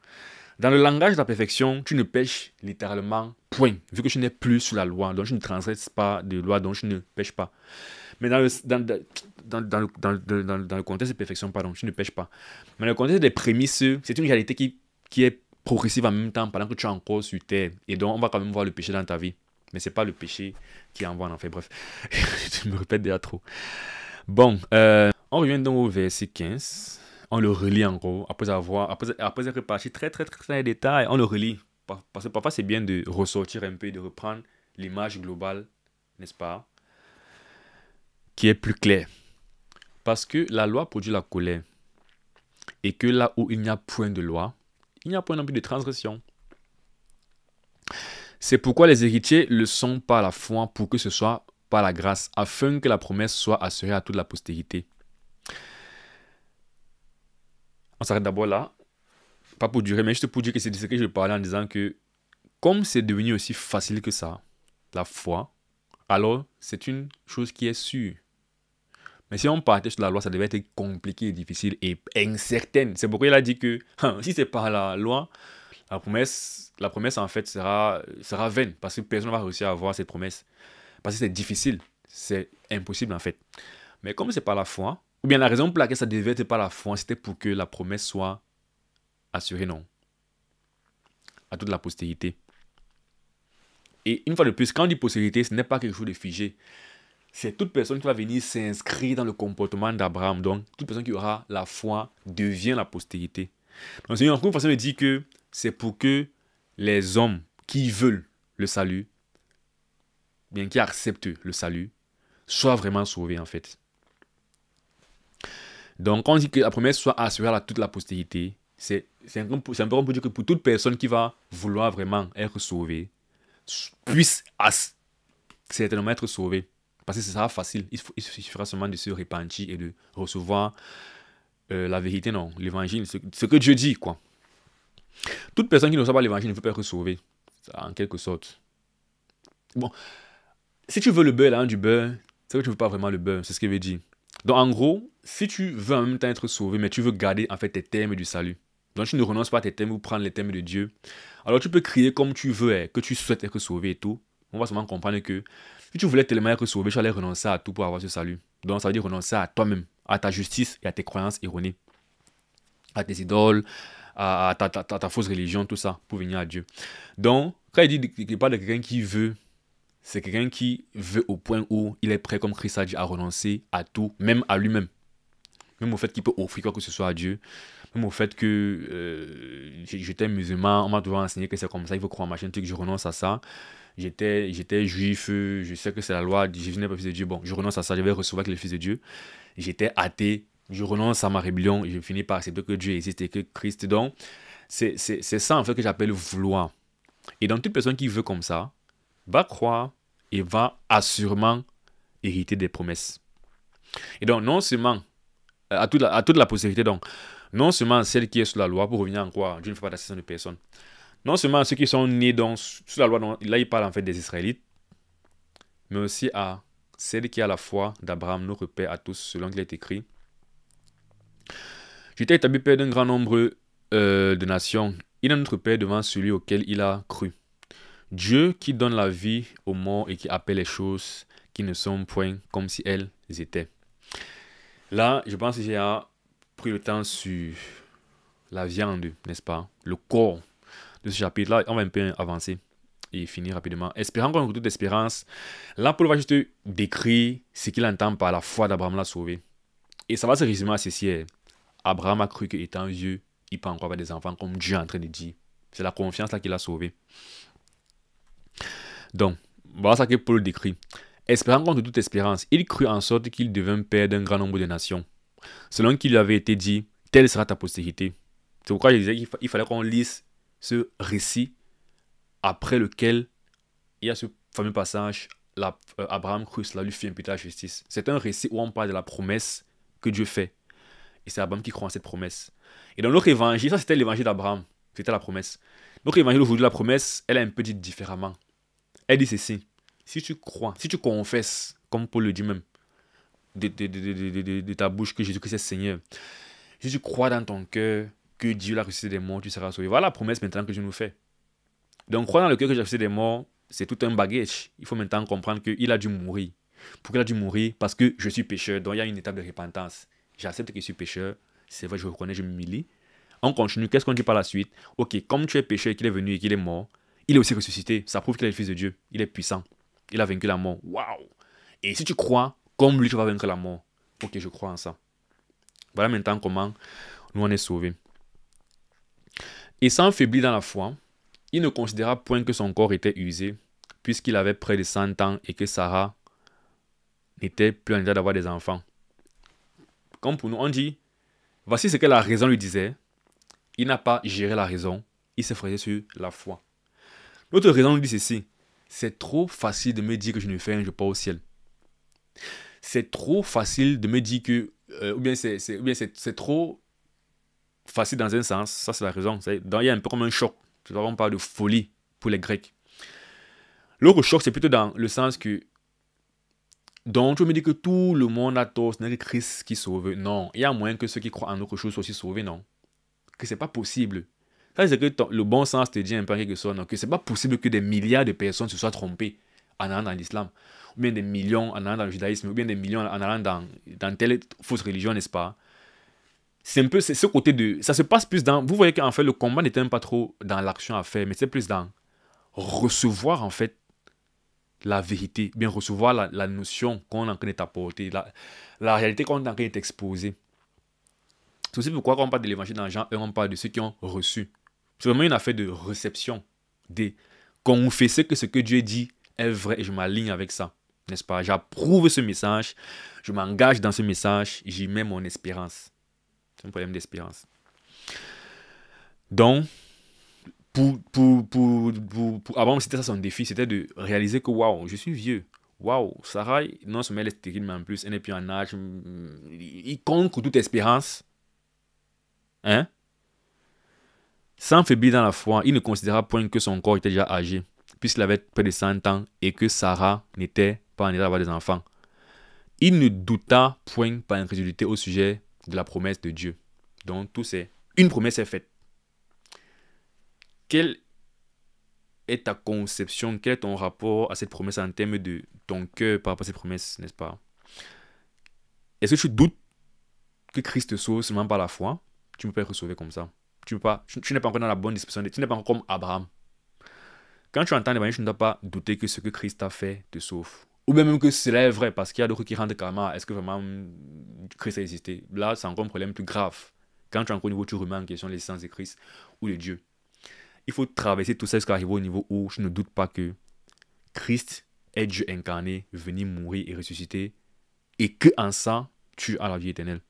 Dans le langage de la perfection, tu ne pêches littéralement point, vu que tu n'es plus sous la loi, donc tu ne transgresses pas de loi, donc tu ne pêches pas. Mais dans le contexte de perfection, pardon, tu ne pêches pas. Mais dans le contexte des prémices, c'est une réalité qui est progressive en même temps pendant que tu es encore sur terre. Et donc, on va quand même voir le péché dans ta vie. Mais ce n'est pas le péché qui envoie en enfer. Bref, je me répète déjà trop. Bon, on revient donc au verset 15. On le relit en gros, après être parti très dans les détails, on le relit. Parce que parfois c'est bien de ressortir un peu et de reprendre l'image globale, n'est-ce pas, qui est plus claire. Parce que la loi produit la colère. Et que là où il n'y a point de loi, il n'y a point non plus de transgression. C'est pourquoi les héritiers le sont par la foi pour que ce soit par la grâce, afin que la promesse soit assurée à toute la postérité. On s'arrête d'abord là, pas pour durer, mais juste pour dire que c'est de ce que je parlais en disant que comme c'est devenu aussi facile que ça, la foi, alors c'est une chose qui est sûre. Mais si on partait sur la loi, ça devait être compliqué et difficile et incertaine. C'est pourquoi il a dit que si c'est par la loi, la promesse en fait sera vaine, parce que personne ne va réussir à avoir cette promesse. Parce que c'est difficile, c'est impossible en fait. Mais comme c'est par la foi, ou bien la raison pour laquelle ça devait être par la foi, c'était pour que la promesse soit assurée, non, à toute la postérité. Et une fois de plus, quand on dit postérité, ce n'est pas quelque chose de figé. C'est toute personne qui va venir s'inscrire dans le comportement d'Abraham. Donc, toute personne qui aura la foi devient la postérité. Donc, c'est une façon de dire que c'est pour que les hommes qui veulent le salut, bien qui acceptent le salut, soient vraiment sauvés en fait. Donc, quand on dit que la promesse soit assurée à toute la postérité, c'est un peu pour dire que pour toute personne qui va vouloir vraiment être sauvée, puisse certainement être sauvée. Parce que ce sera facile. Il suffira seulement de se repentir et de recevoir la vérité, non, l'évangile, ce que Dieu dit, quoi. Toute personne qui ne reçoit pas l'évangile ne peut pas être sauvée, en quelque sorte. Bon, si tu veux le beurre, là, du beurre, c'est que tu ne veux pas vraiment le beurre, c'est ce qu'il veut dire. Donc, en gros, si tu veux en même temps être sauvé, mais tu veux garder en fait tes termes du salut, donc tu ne renonces pas à tes termes ou prendre les termes de Dieu, alors tu peux crier comme tu veux, que tu souhaites être sauvé et tout. On va seulement comprendre que si tu voulais tellement être sauvé, tu allais renoncer à tout pour avoir ce salut. Donc, ça veut dire renoncer à toi-même, à ta justice et à tes croyances erronées, à tes idoles, à ta fausse religion, tout ça, pour venir à Dieu. Donc, quand il dit qu'il parle de quelqu'un qui veut, c'est quelqu'un qui veut au point où il est prêt, comme Christ a dit, à renoncer à tout, même à lui-même. Même au fait qu'il peut offrir quoi que ce soit à Dieu. Même au fait que j'étais musulman, on m'a toujours enseigné que c'est comme ça, il faut croire en machin, que je renonce à ça. J'étais juif, je sais que c'est la loi, Jésus n'est pas fils de Dieu, bon, je renonce à ça, je vais recevoir que le fils de Dieu. J'étais athée, je renonce à ma rébellion, et je finis par accepter que Dieu existe et que Christ. Donc, c'est ça en fait que j'appelle vouloir. Et donc, toute personne qui veut comme ça, va croire et va assurément hériter des promesses. Et donc, non seulement, à toute la postérité, donc, non seulement celle qui est sous la loi, pour revenir en quoi, Dieu ne fait pas d'acception de personne. Non seulement ceux qui sont nés sous la loi, donc, là il parle en fait des Israélites, mais aussi à celle qui a la foi d'Abraham, notre père à tous, selon qu'il est écrit. J'étais établi père d'un grand nombre de nations. Il est notre père devant celui auquel il a cru. Dieu qui donne la vie aux morts et qui appelle les choses qui ne sont point comme si elles étaient. Là, je pense que j'ai pris le temps sur la viande, n'est-ce pas? Le corps de ce chapitre-là. On va un peu avancer et finir rapidement. Espérant qu'on ait toute espérance. Là, Paul va juste décrire ce qu'il entend par la foi d'Abraham l'a sauvé. Et ça va se résumer à ceci. Abraham a cru qu'étant vieux, il peut encore avoir des enfants, comme Dieu est en train de dire. C'est la confiance là qu'il a sauvé. Donc, voilà ça que Paul décrit. Espérant contre toute espérance, il crut en sorte qu'il devint père d'un grand nombre de nations. Selon qu'il lui avait été dit, telle sera ta postérité. C'est pourquoi je disais qu'il fallait qu'on lise ce récit après lequel il y a ce fameux passage, Abraham crut, cela lui fit imputer la justice. C'est un récit où on parle de la promesse que Dieu fait. Et c'est Abraham qui croit en cette promesse. Et dans l'autre évangile, ça c'était l'évangile d'Abraham. C'était la promesse. Donc évangile aujourd'hui, la promesse, elle est un peu dite différemment. Elle dit ceci. Si tu crois, si tu confesses, comme Paul le dit même, de ta bouche que Jésus-Christ est Seigneur, si tu crois dans ton cœur que Dieu l'a ressuscité des morts, tu seras sauvé. Voilà la promesse maintenant que Dieu nous fait. Donc croire dans le cœur que j'ai ressuscité des morts, c'est tout un bagage. Il faut maintenant comprendre qu'il a dû mourir. Pourquoi il a dû mourir? Parce que je suis pécheur. Donc il y a une étape de repentance. J'accepte que je suis pécheur. C'est vrai, je reconnais, je m'humilie. On continue. Qu'est-ce qu'on dit par la suite? Ok, comme tu es pécheur et qu'il est venu et qu'il est mort, il est aussi ressuscité. Ça prouve qu'il est le Fils de Dieu. Il est puissant. Il a vaincu la mort. Waouh! Et si tu crois, comme lui, tu vas vaincre la mort. Ok, je crois en ça. Voilà maintenant comment nous on est sauvés. Et sans faiblir dans la foi, il ne considéra point que son corps était usé, puisqu'il avait près de 100 ans et que Sarah n'était plus en état d'avoir des enfants. Comme pour nous, on dit, voici ce que la raison lui disait. Il n'a pas géré la raison, il s'est fondé sur la foi. L'autre raison nous dit ceci. C'est trop facile de me dire que je ne fais rien, je pars au ciel. C'est trop facile de me dire que... ou bien c'est trop facile dans un sens, ça c'est la raison. Il y a un peu comme un choc. On parle de folie pour les Grecs. L'autre choc, c'est plutôt dans le sens que... Donc, tu me dis que tout le monde a tort, ce n'est que Christ qui sauve. Non, il y a moyen que ceux qui croient en autre chose soient aussi sauvés, non. Que c'est pas possible. Ça, c'est que le bon sens te dit un peu quelque chose, non. Que c'est pas possible que des milliards de personnes se soient trompées en allant dans l'islam. Ou bien des millions en allant dans le judaïsme. Ou bien des millions en allant dans telle fausse religion, n'est-ce pas? C'est un peu ce côté de... Ça se passe plus dans... Vous voyez qu'en fait, le combat n'était même pas trop dans l'action à faire, mais c'est plus dans recevoir, en fait, la vérité, bien recevoir la notion qu'on est en train de t'apporter, la réalité qu'on est en train de t'exposer. C'est aussi pourquoi quand on parle de l'évangile dans Jean 1, on parle de ceux qui ont reçu. C'est vraiment une affaire de réception, de confesser que ce que Dieu dit est vrai et je m'aligne avec ça, n'est-ce pas? J'approuve ce message, je m'engage dans ce message, j'y mets mon espérance. C'est un problème d'espérance. Donc, avant, c'était ça son défi, c'était de réaliser que waouh, je suis vieux. Waouh, Sarah, non seulement elle est stérile, mais en plus, elle n'est plus en âge. Il conque toute espérance. Hein? Sans faiblir dans la foi, il ne considéra point que son corps était déjà âgé, puisqu'il avait près de 100 ans et que Sarah n'était pas en état d'avoir des enfants. Il ne douta point par incrédulité au sujet de la promesse de Dieu. Donc, tout c'est une promesse est faite. Quelle est ta conception, quel est ton rapport à cette promesse en termes de ton cœur par rapport à cette promesse, n'est-ce pas? Est-ce que tu doutes que Christ te sauve seulement par la foi? Tu ne peux pas être sauvé comme ça. Tu n'es pas encore dans la bonne disposition. Tu n'es pas encore comme Abraham. Quand tu entends l'évangile, tu ne dois pas douter que ce que Christ a fait te sauve. Ou bien même que cela est vrai, parce qu'il y a d'autres qui rendent carrément, est-ce que vraiment Christ a existé? Là, c'est encore un problème plus grave. Quand tu es encore au niveau où tu remets en question l'existence de Christ ou de Dieu. Il faut traverser tout ça jusqu'à arriver au niveau où je ne doute pas que Christ est Dieu incarné, venu mourir et ressusciter, et que en ça, tu as la vie éternelle.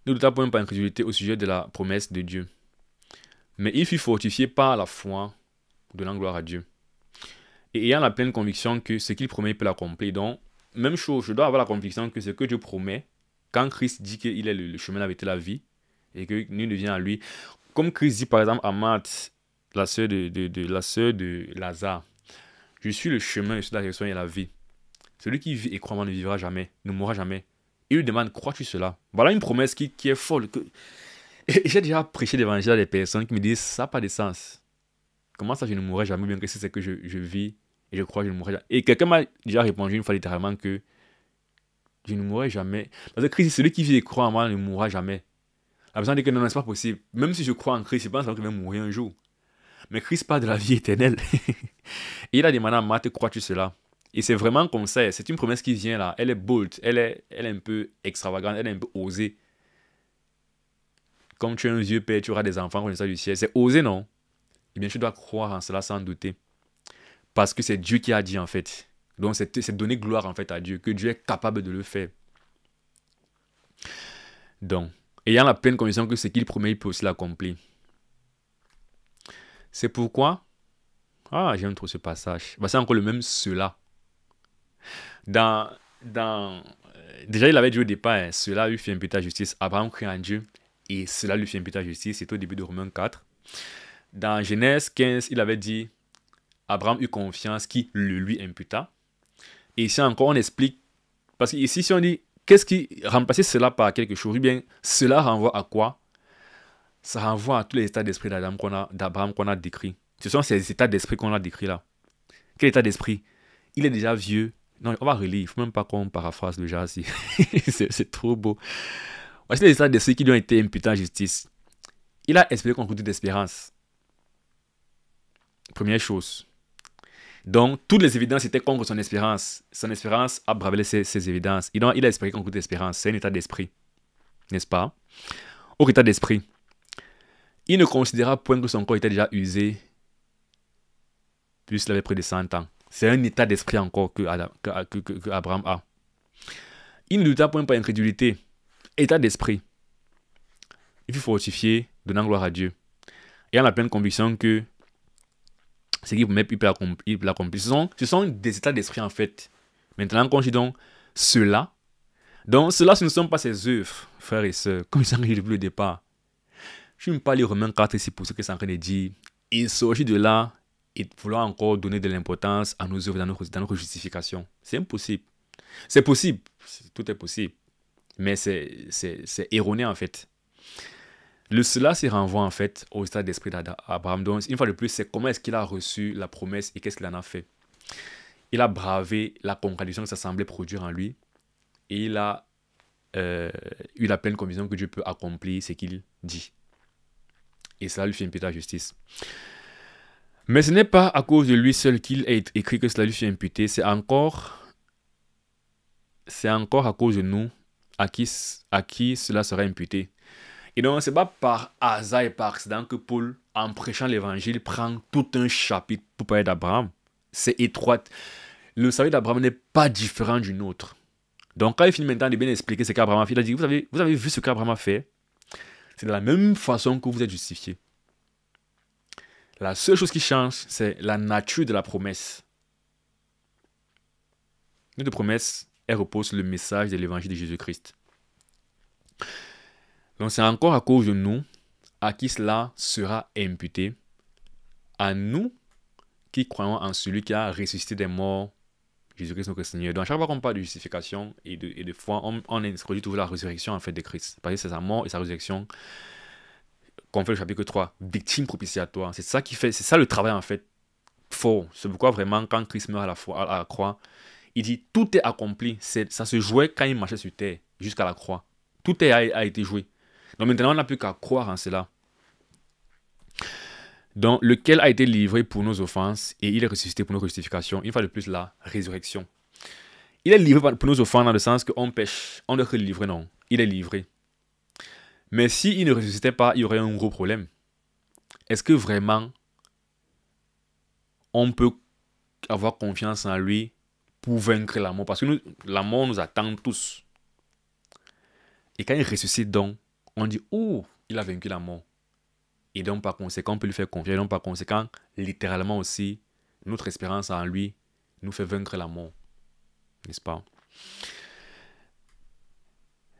Ne doute pas par incrédulité au sujet de la promesse de Dieu. Mais il fut fortifié par la foi, donnant gloire à Dieu. Et ayant la pleine conviction que ce qu'il promet, il peut l'accomplir. Donc, même chose, je dois avoir la conviction que ce que Dieu promet, quand Christ dit qu'il est le chemin, la vérité, la vie, et que nul ne vient à lui, comme Christ dit par exemple à Marthe, la sœur de Lazare, je suis le chemin, je suis la résurrection et la vie. Celui qui vit et croit en moi ne vivra jamais, ne mourra jamais. Il lui demande, crois-tu cela? Voilà une promesse qui est folle. Et j'ai déjà prêché l'évangile à des personnes qui me disent, ça n'a pas de sens. Comment ça, je ne mourrai jamais, bien que c'est que je vis et je crois que je ne mourrai jamais. Et quelqu'un m'a déjà répondu une fois littéralement que je ne mourrai jamais. Parce que Christ, celui qui vit et croit en moi ne mourra jamais. La personne dit que non, c'est pas possible. Même si je crois en Christ, je pense que je vais mourir un jour. Mais Christ parle de la vie éternelle. Et il a demandé à Marthe, crois-tu cela? Et c'est vraiment comme ça. C'est une promesse qui vient là. Elle est bold. Elle est un peu extravagante. Elle est un peu osée. Comme tu es un vieux père, tu auras des enfants comme ça du ciel. C'est osé, non? Eh bien, tu dois croire en cela sans douter. Parce que c'est Dieu qui a dit en fait. Donc, c'est donner gloire en fait à Dieu. Que Dieu est capable de le faire. Donc, ayant la pleine conviction que ce qu'il promet, il peut aussi l'accomplir. C'est pourquoi... Ah, j'aime trop ce passage. Bah, c'est encore le même cela. Déjà, il avait dit au départ, cela lui fait imputer à justice. Abraham crie en Dieu. et cela lui fait imputer la justice. C'est au début de Romains 4. Dans Genèse 15, il avait dit Abraham eut confiance qui le lui imputa. Et ici encore, on explique, parce qu'ici, si on dit qu'est-ce qui remplacer cela par quelque chose, eh bien, cela renvoie à quoi? Ça renvoie à tous les états d'esprit d'Abraham qu'on a décrits. Ce sont ces états d'esprit qu'on a décrits là. Quel état d'esprit? Il est déjà vieux. Non, on va relire. Il ne faut même pas qu'on paraphrase déjà. C'est trop beau. Voici les états d'esprit qui lui ont été imputés en justice. Il a espéré qu'on goûte d'espérance. Première chose. Donc, toutes les évidences étaient contre son espérance. Son espérance a bravé ces évidences. Il a espéré qu'on goûte d'espérance. C'est un état d'esprit. N'est-ce pas? Autre état d'esprit. Il ne considéra point que son corps était déjà usé, puisqu'il avait près de 100 ans. C'est un état d'esprit encore que Abraham a. Il ne douta point par incrédulité. État d'esprit. Il fut fortifié, donnant gloire à Dieu. Et en la pleine conviction que ce qu'il peut accomplir. Ce sont des états d'esprit en fait. Maintenant, quand je dis donc cela, ce ne sont pas ses œuvres, frères et sœurs, comme ils ont dit depuis le départ. Je ne vais pas lire Romains 4 ici pour ce que c'est en train de dire. Il s'agit de là et vouloir encore donner de l'importance à nos œuvres dans notre justification. C'est impossible. C'est possible. Tout est possible. Mais c'est erroné en fait. Cela se renvoie en fait au état d'esprit d'Abraham. Donc, une fois de plus, c'est comment est-ce qu'il a reçu la promesse et qu'est-ce qu'il en a fait. Il a bravé la contradiction que ça semblait produire en lui. Et il a eu la pleine conviction que Dieu peut accomplir ce qu'il dit. Et cela lui fait imputer la justice. Mais ce n'est pas à cause de lui seul qu'il est écrit que cela lui fait imputer. C'est encore à cause de nous à qui cela sera imputé. Et donc, ce n'est pas par hasard et par accident que Paul, en prêchant l'évangile, prend tout un chapitre pour parler d'Abraham. C'est étroit. Le salut d'Abraham n'est pas différent du nôtre. Donc, quand il finit maintenant de bien expliquer ce qu'Abraham a fait, il a dit, vous avez vu ce qu'Abraham a fait? C'est de la même façon que vous êtes justifié. La seule chose qui change, c'est la nature de la promesse. Notre promesse, elle repose sur le message de l'évangile de Jésus-Christ. Donc c'est encore à cause de nous à qui cela sera imputé, à nous qui croyons en celui qui a ressuscité des morts, Jésus-Christ notre Seigneur. Donc à chaque fois qu'on parle de justification et de foi, on introduit toujours la résurrection en fait de Christ. Parce que c'est sa mort et sa résurrection qu'on fait le chapitre 3, victime propitiatoire. C'est ça qui fait, c'est ça le travail en fait fort. C'est pourquoi vraiment quand Christ meurt à la croix, il dit tout est accompli. Ça se jouait quand il marchait sur terre jusqu'à la croix. Tout a été joué. Donc maintenant on n'a plus qu'à croire en cela. Donc lequel a été livré pour nos offenses et il est ressuscité pour nos justifications. Une fois de plus la résurrection. Il est livré pour nos offenses dans le sens qu'on pêche. On doit être livré, non. Il est livré. Mais s'il ne ressuscitait pas, il y aurait un gros problème. Est-ce que vraiment on peut avoir confiance en lui pour vaincre la mort? Parce que la mort nous attend tous. Et quand il ressuscite donc, on dit « Oh, il a vaincu la mort ». Et donc par conséquent, on peut lui faire confiance. Et donc par conséquent, littéralement aussi, notre espérance en lui nous fait vaincre la mort. N'est-ce pas?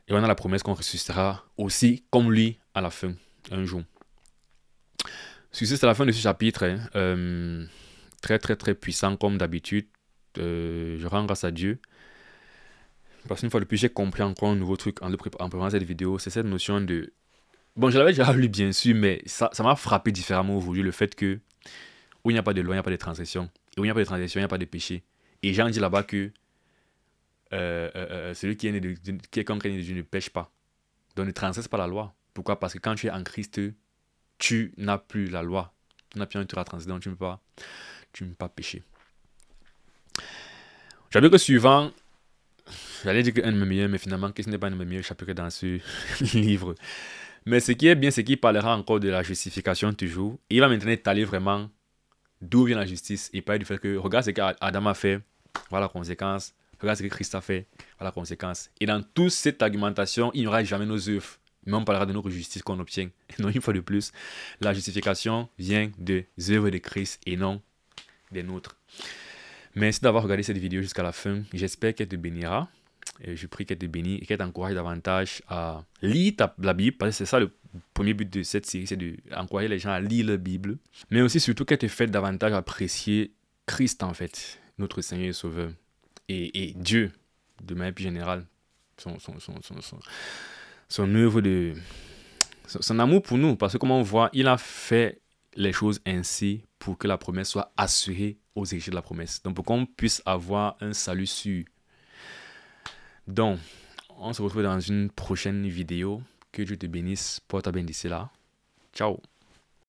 Et on a la promesse qu'on ressuscitera aussi comme lui à la fin, un jour. Ceci, c'est la fin de ce chapitre. Très, très, très puissant comme d'habitude. Je rends grâce à Dieu. Parce qu'une fois de plus, j'ai compris encore un nouveau truc en préparant cette vidéo. C'est cette notion de... Bon, je l'avais déjà lu bien sûr, mais ça m'a frappé différemment aujourd'hui. Le fait que où il n'y a pas de loi, il n'y a pas de transgression. Et où il n'y a pas de transgression, il n'y a pas de péché. Et Jean dit là-bas que celui qui est comme Dieu ne pêche pas. Donc ne transgresse pas la loi. Pourquoi? Parce que quand tu es en Christ, tu n'as plus la loi. Tu n'as plus un tour à transgresser, donc tu ne peux pas pécher. Chapitre suivant, j'allais dire qu'un de mes meilleurs, mais finalement, ce n'est pas un de mes meilleurs chapitres dans ce livre. Mais ce qui est bien, c'est qu'il parlera encore de la justification toujours. Et il va maintenant étaler vraiment d'où vient la justice. Et parler du fait que, regarde ce qu'Adam a fait, voilà la conséquence. Regarde ce que Christ a fait, voilà la conséquence. Et dans toute cette argumentation, il n'y aura jamais nos œuvres. Mais on parlera de notre justice qu'on obtient. Et non, une fois de plus, la justification vient des œuvres de Christ et non des nôtres. Merci d'avoir regardé cette vidéo jusqu'à la fin. J'espère qu'elle te bénira. Et je prie qu'elle te bénisse et qu'elle t'encourage davantage à lire la Bible. Parce que c'est ça premier but de cette série, c'est d'encourager les gens à lire la Bible, mais aussi surtout qu'elle te fait davantage apprécier Christ, en fait, notre Seigneur et Sauveur, et Dieu, de manière plus générale, son œuvre son amour pour nous, parce que comme on voit, il a fait les choses ainsi pour que la promesse soit assurée aux héritiers de la promesse. Donc pour qu'on puisse avoir un salut sûr. Donc, on se retrouve dans une prochaine vidéo. Que Dieu te bénisse. Porte-toi bien d'ici là. Ciao.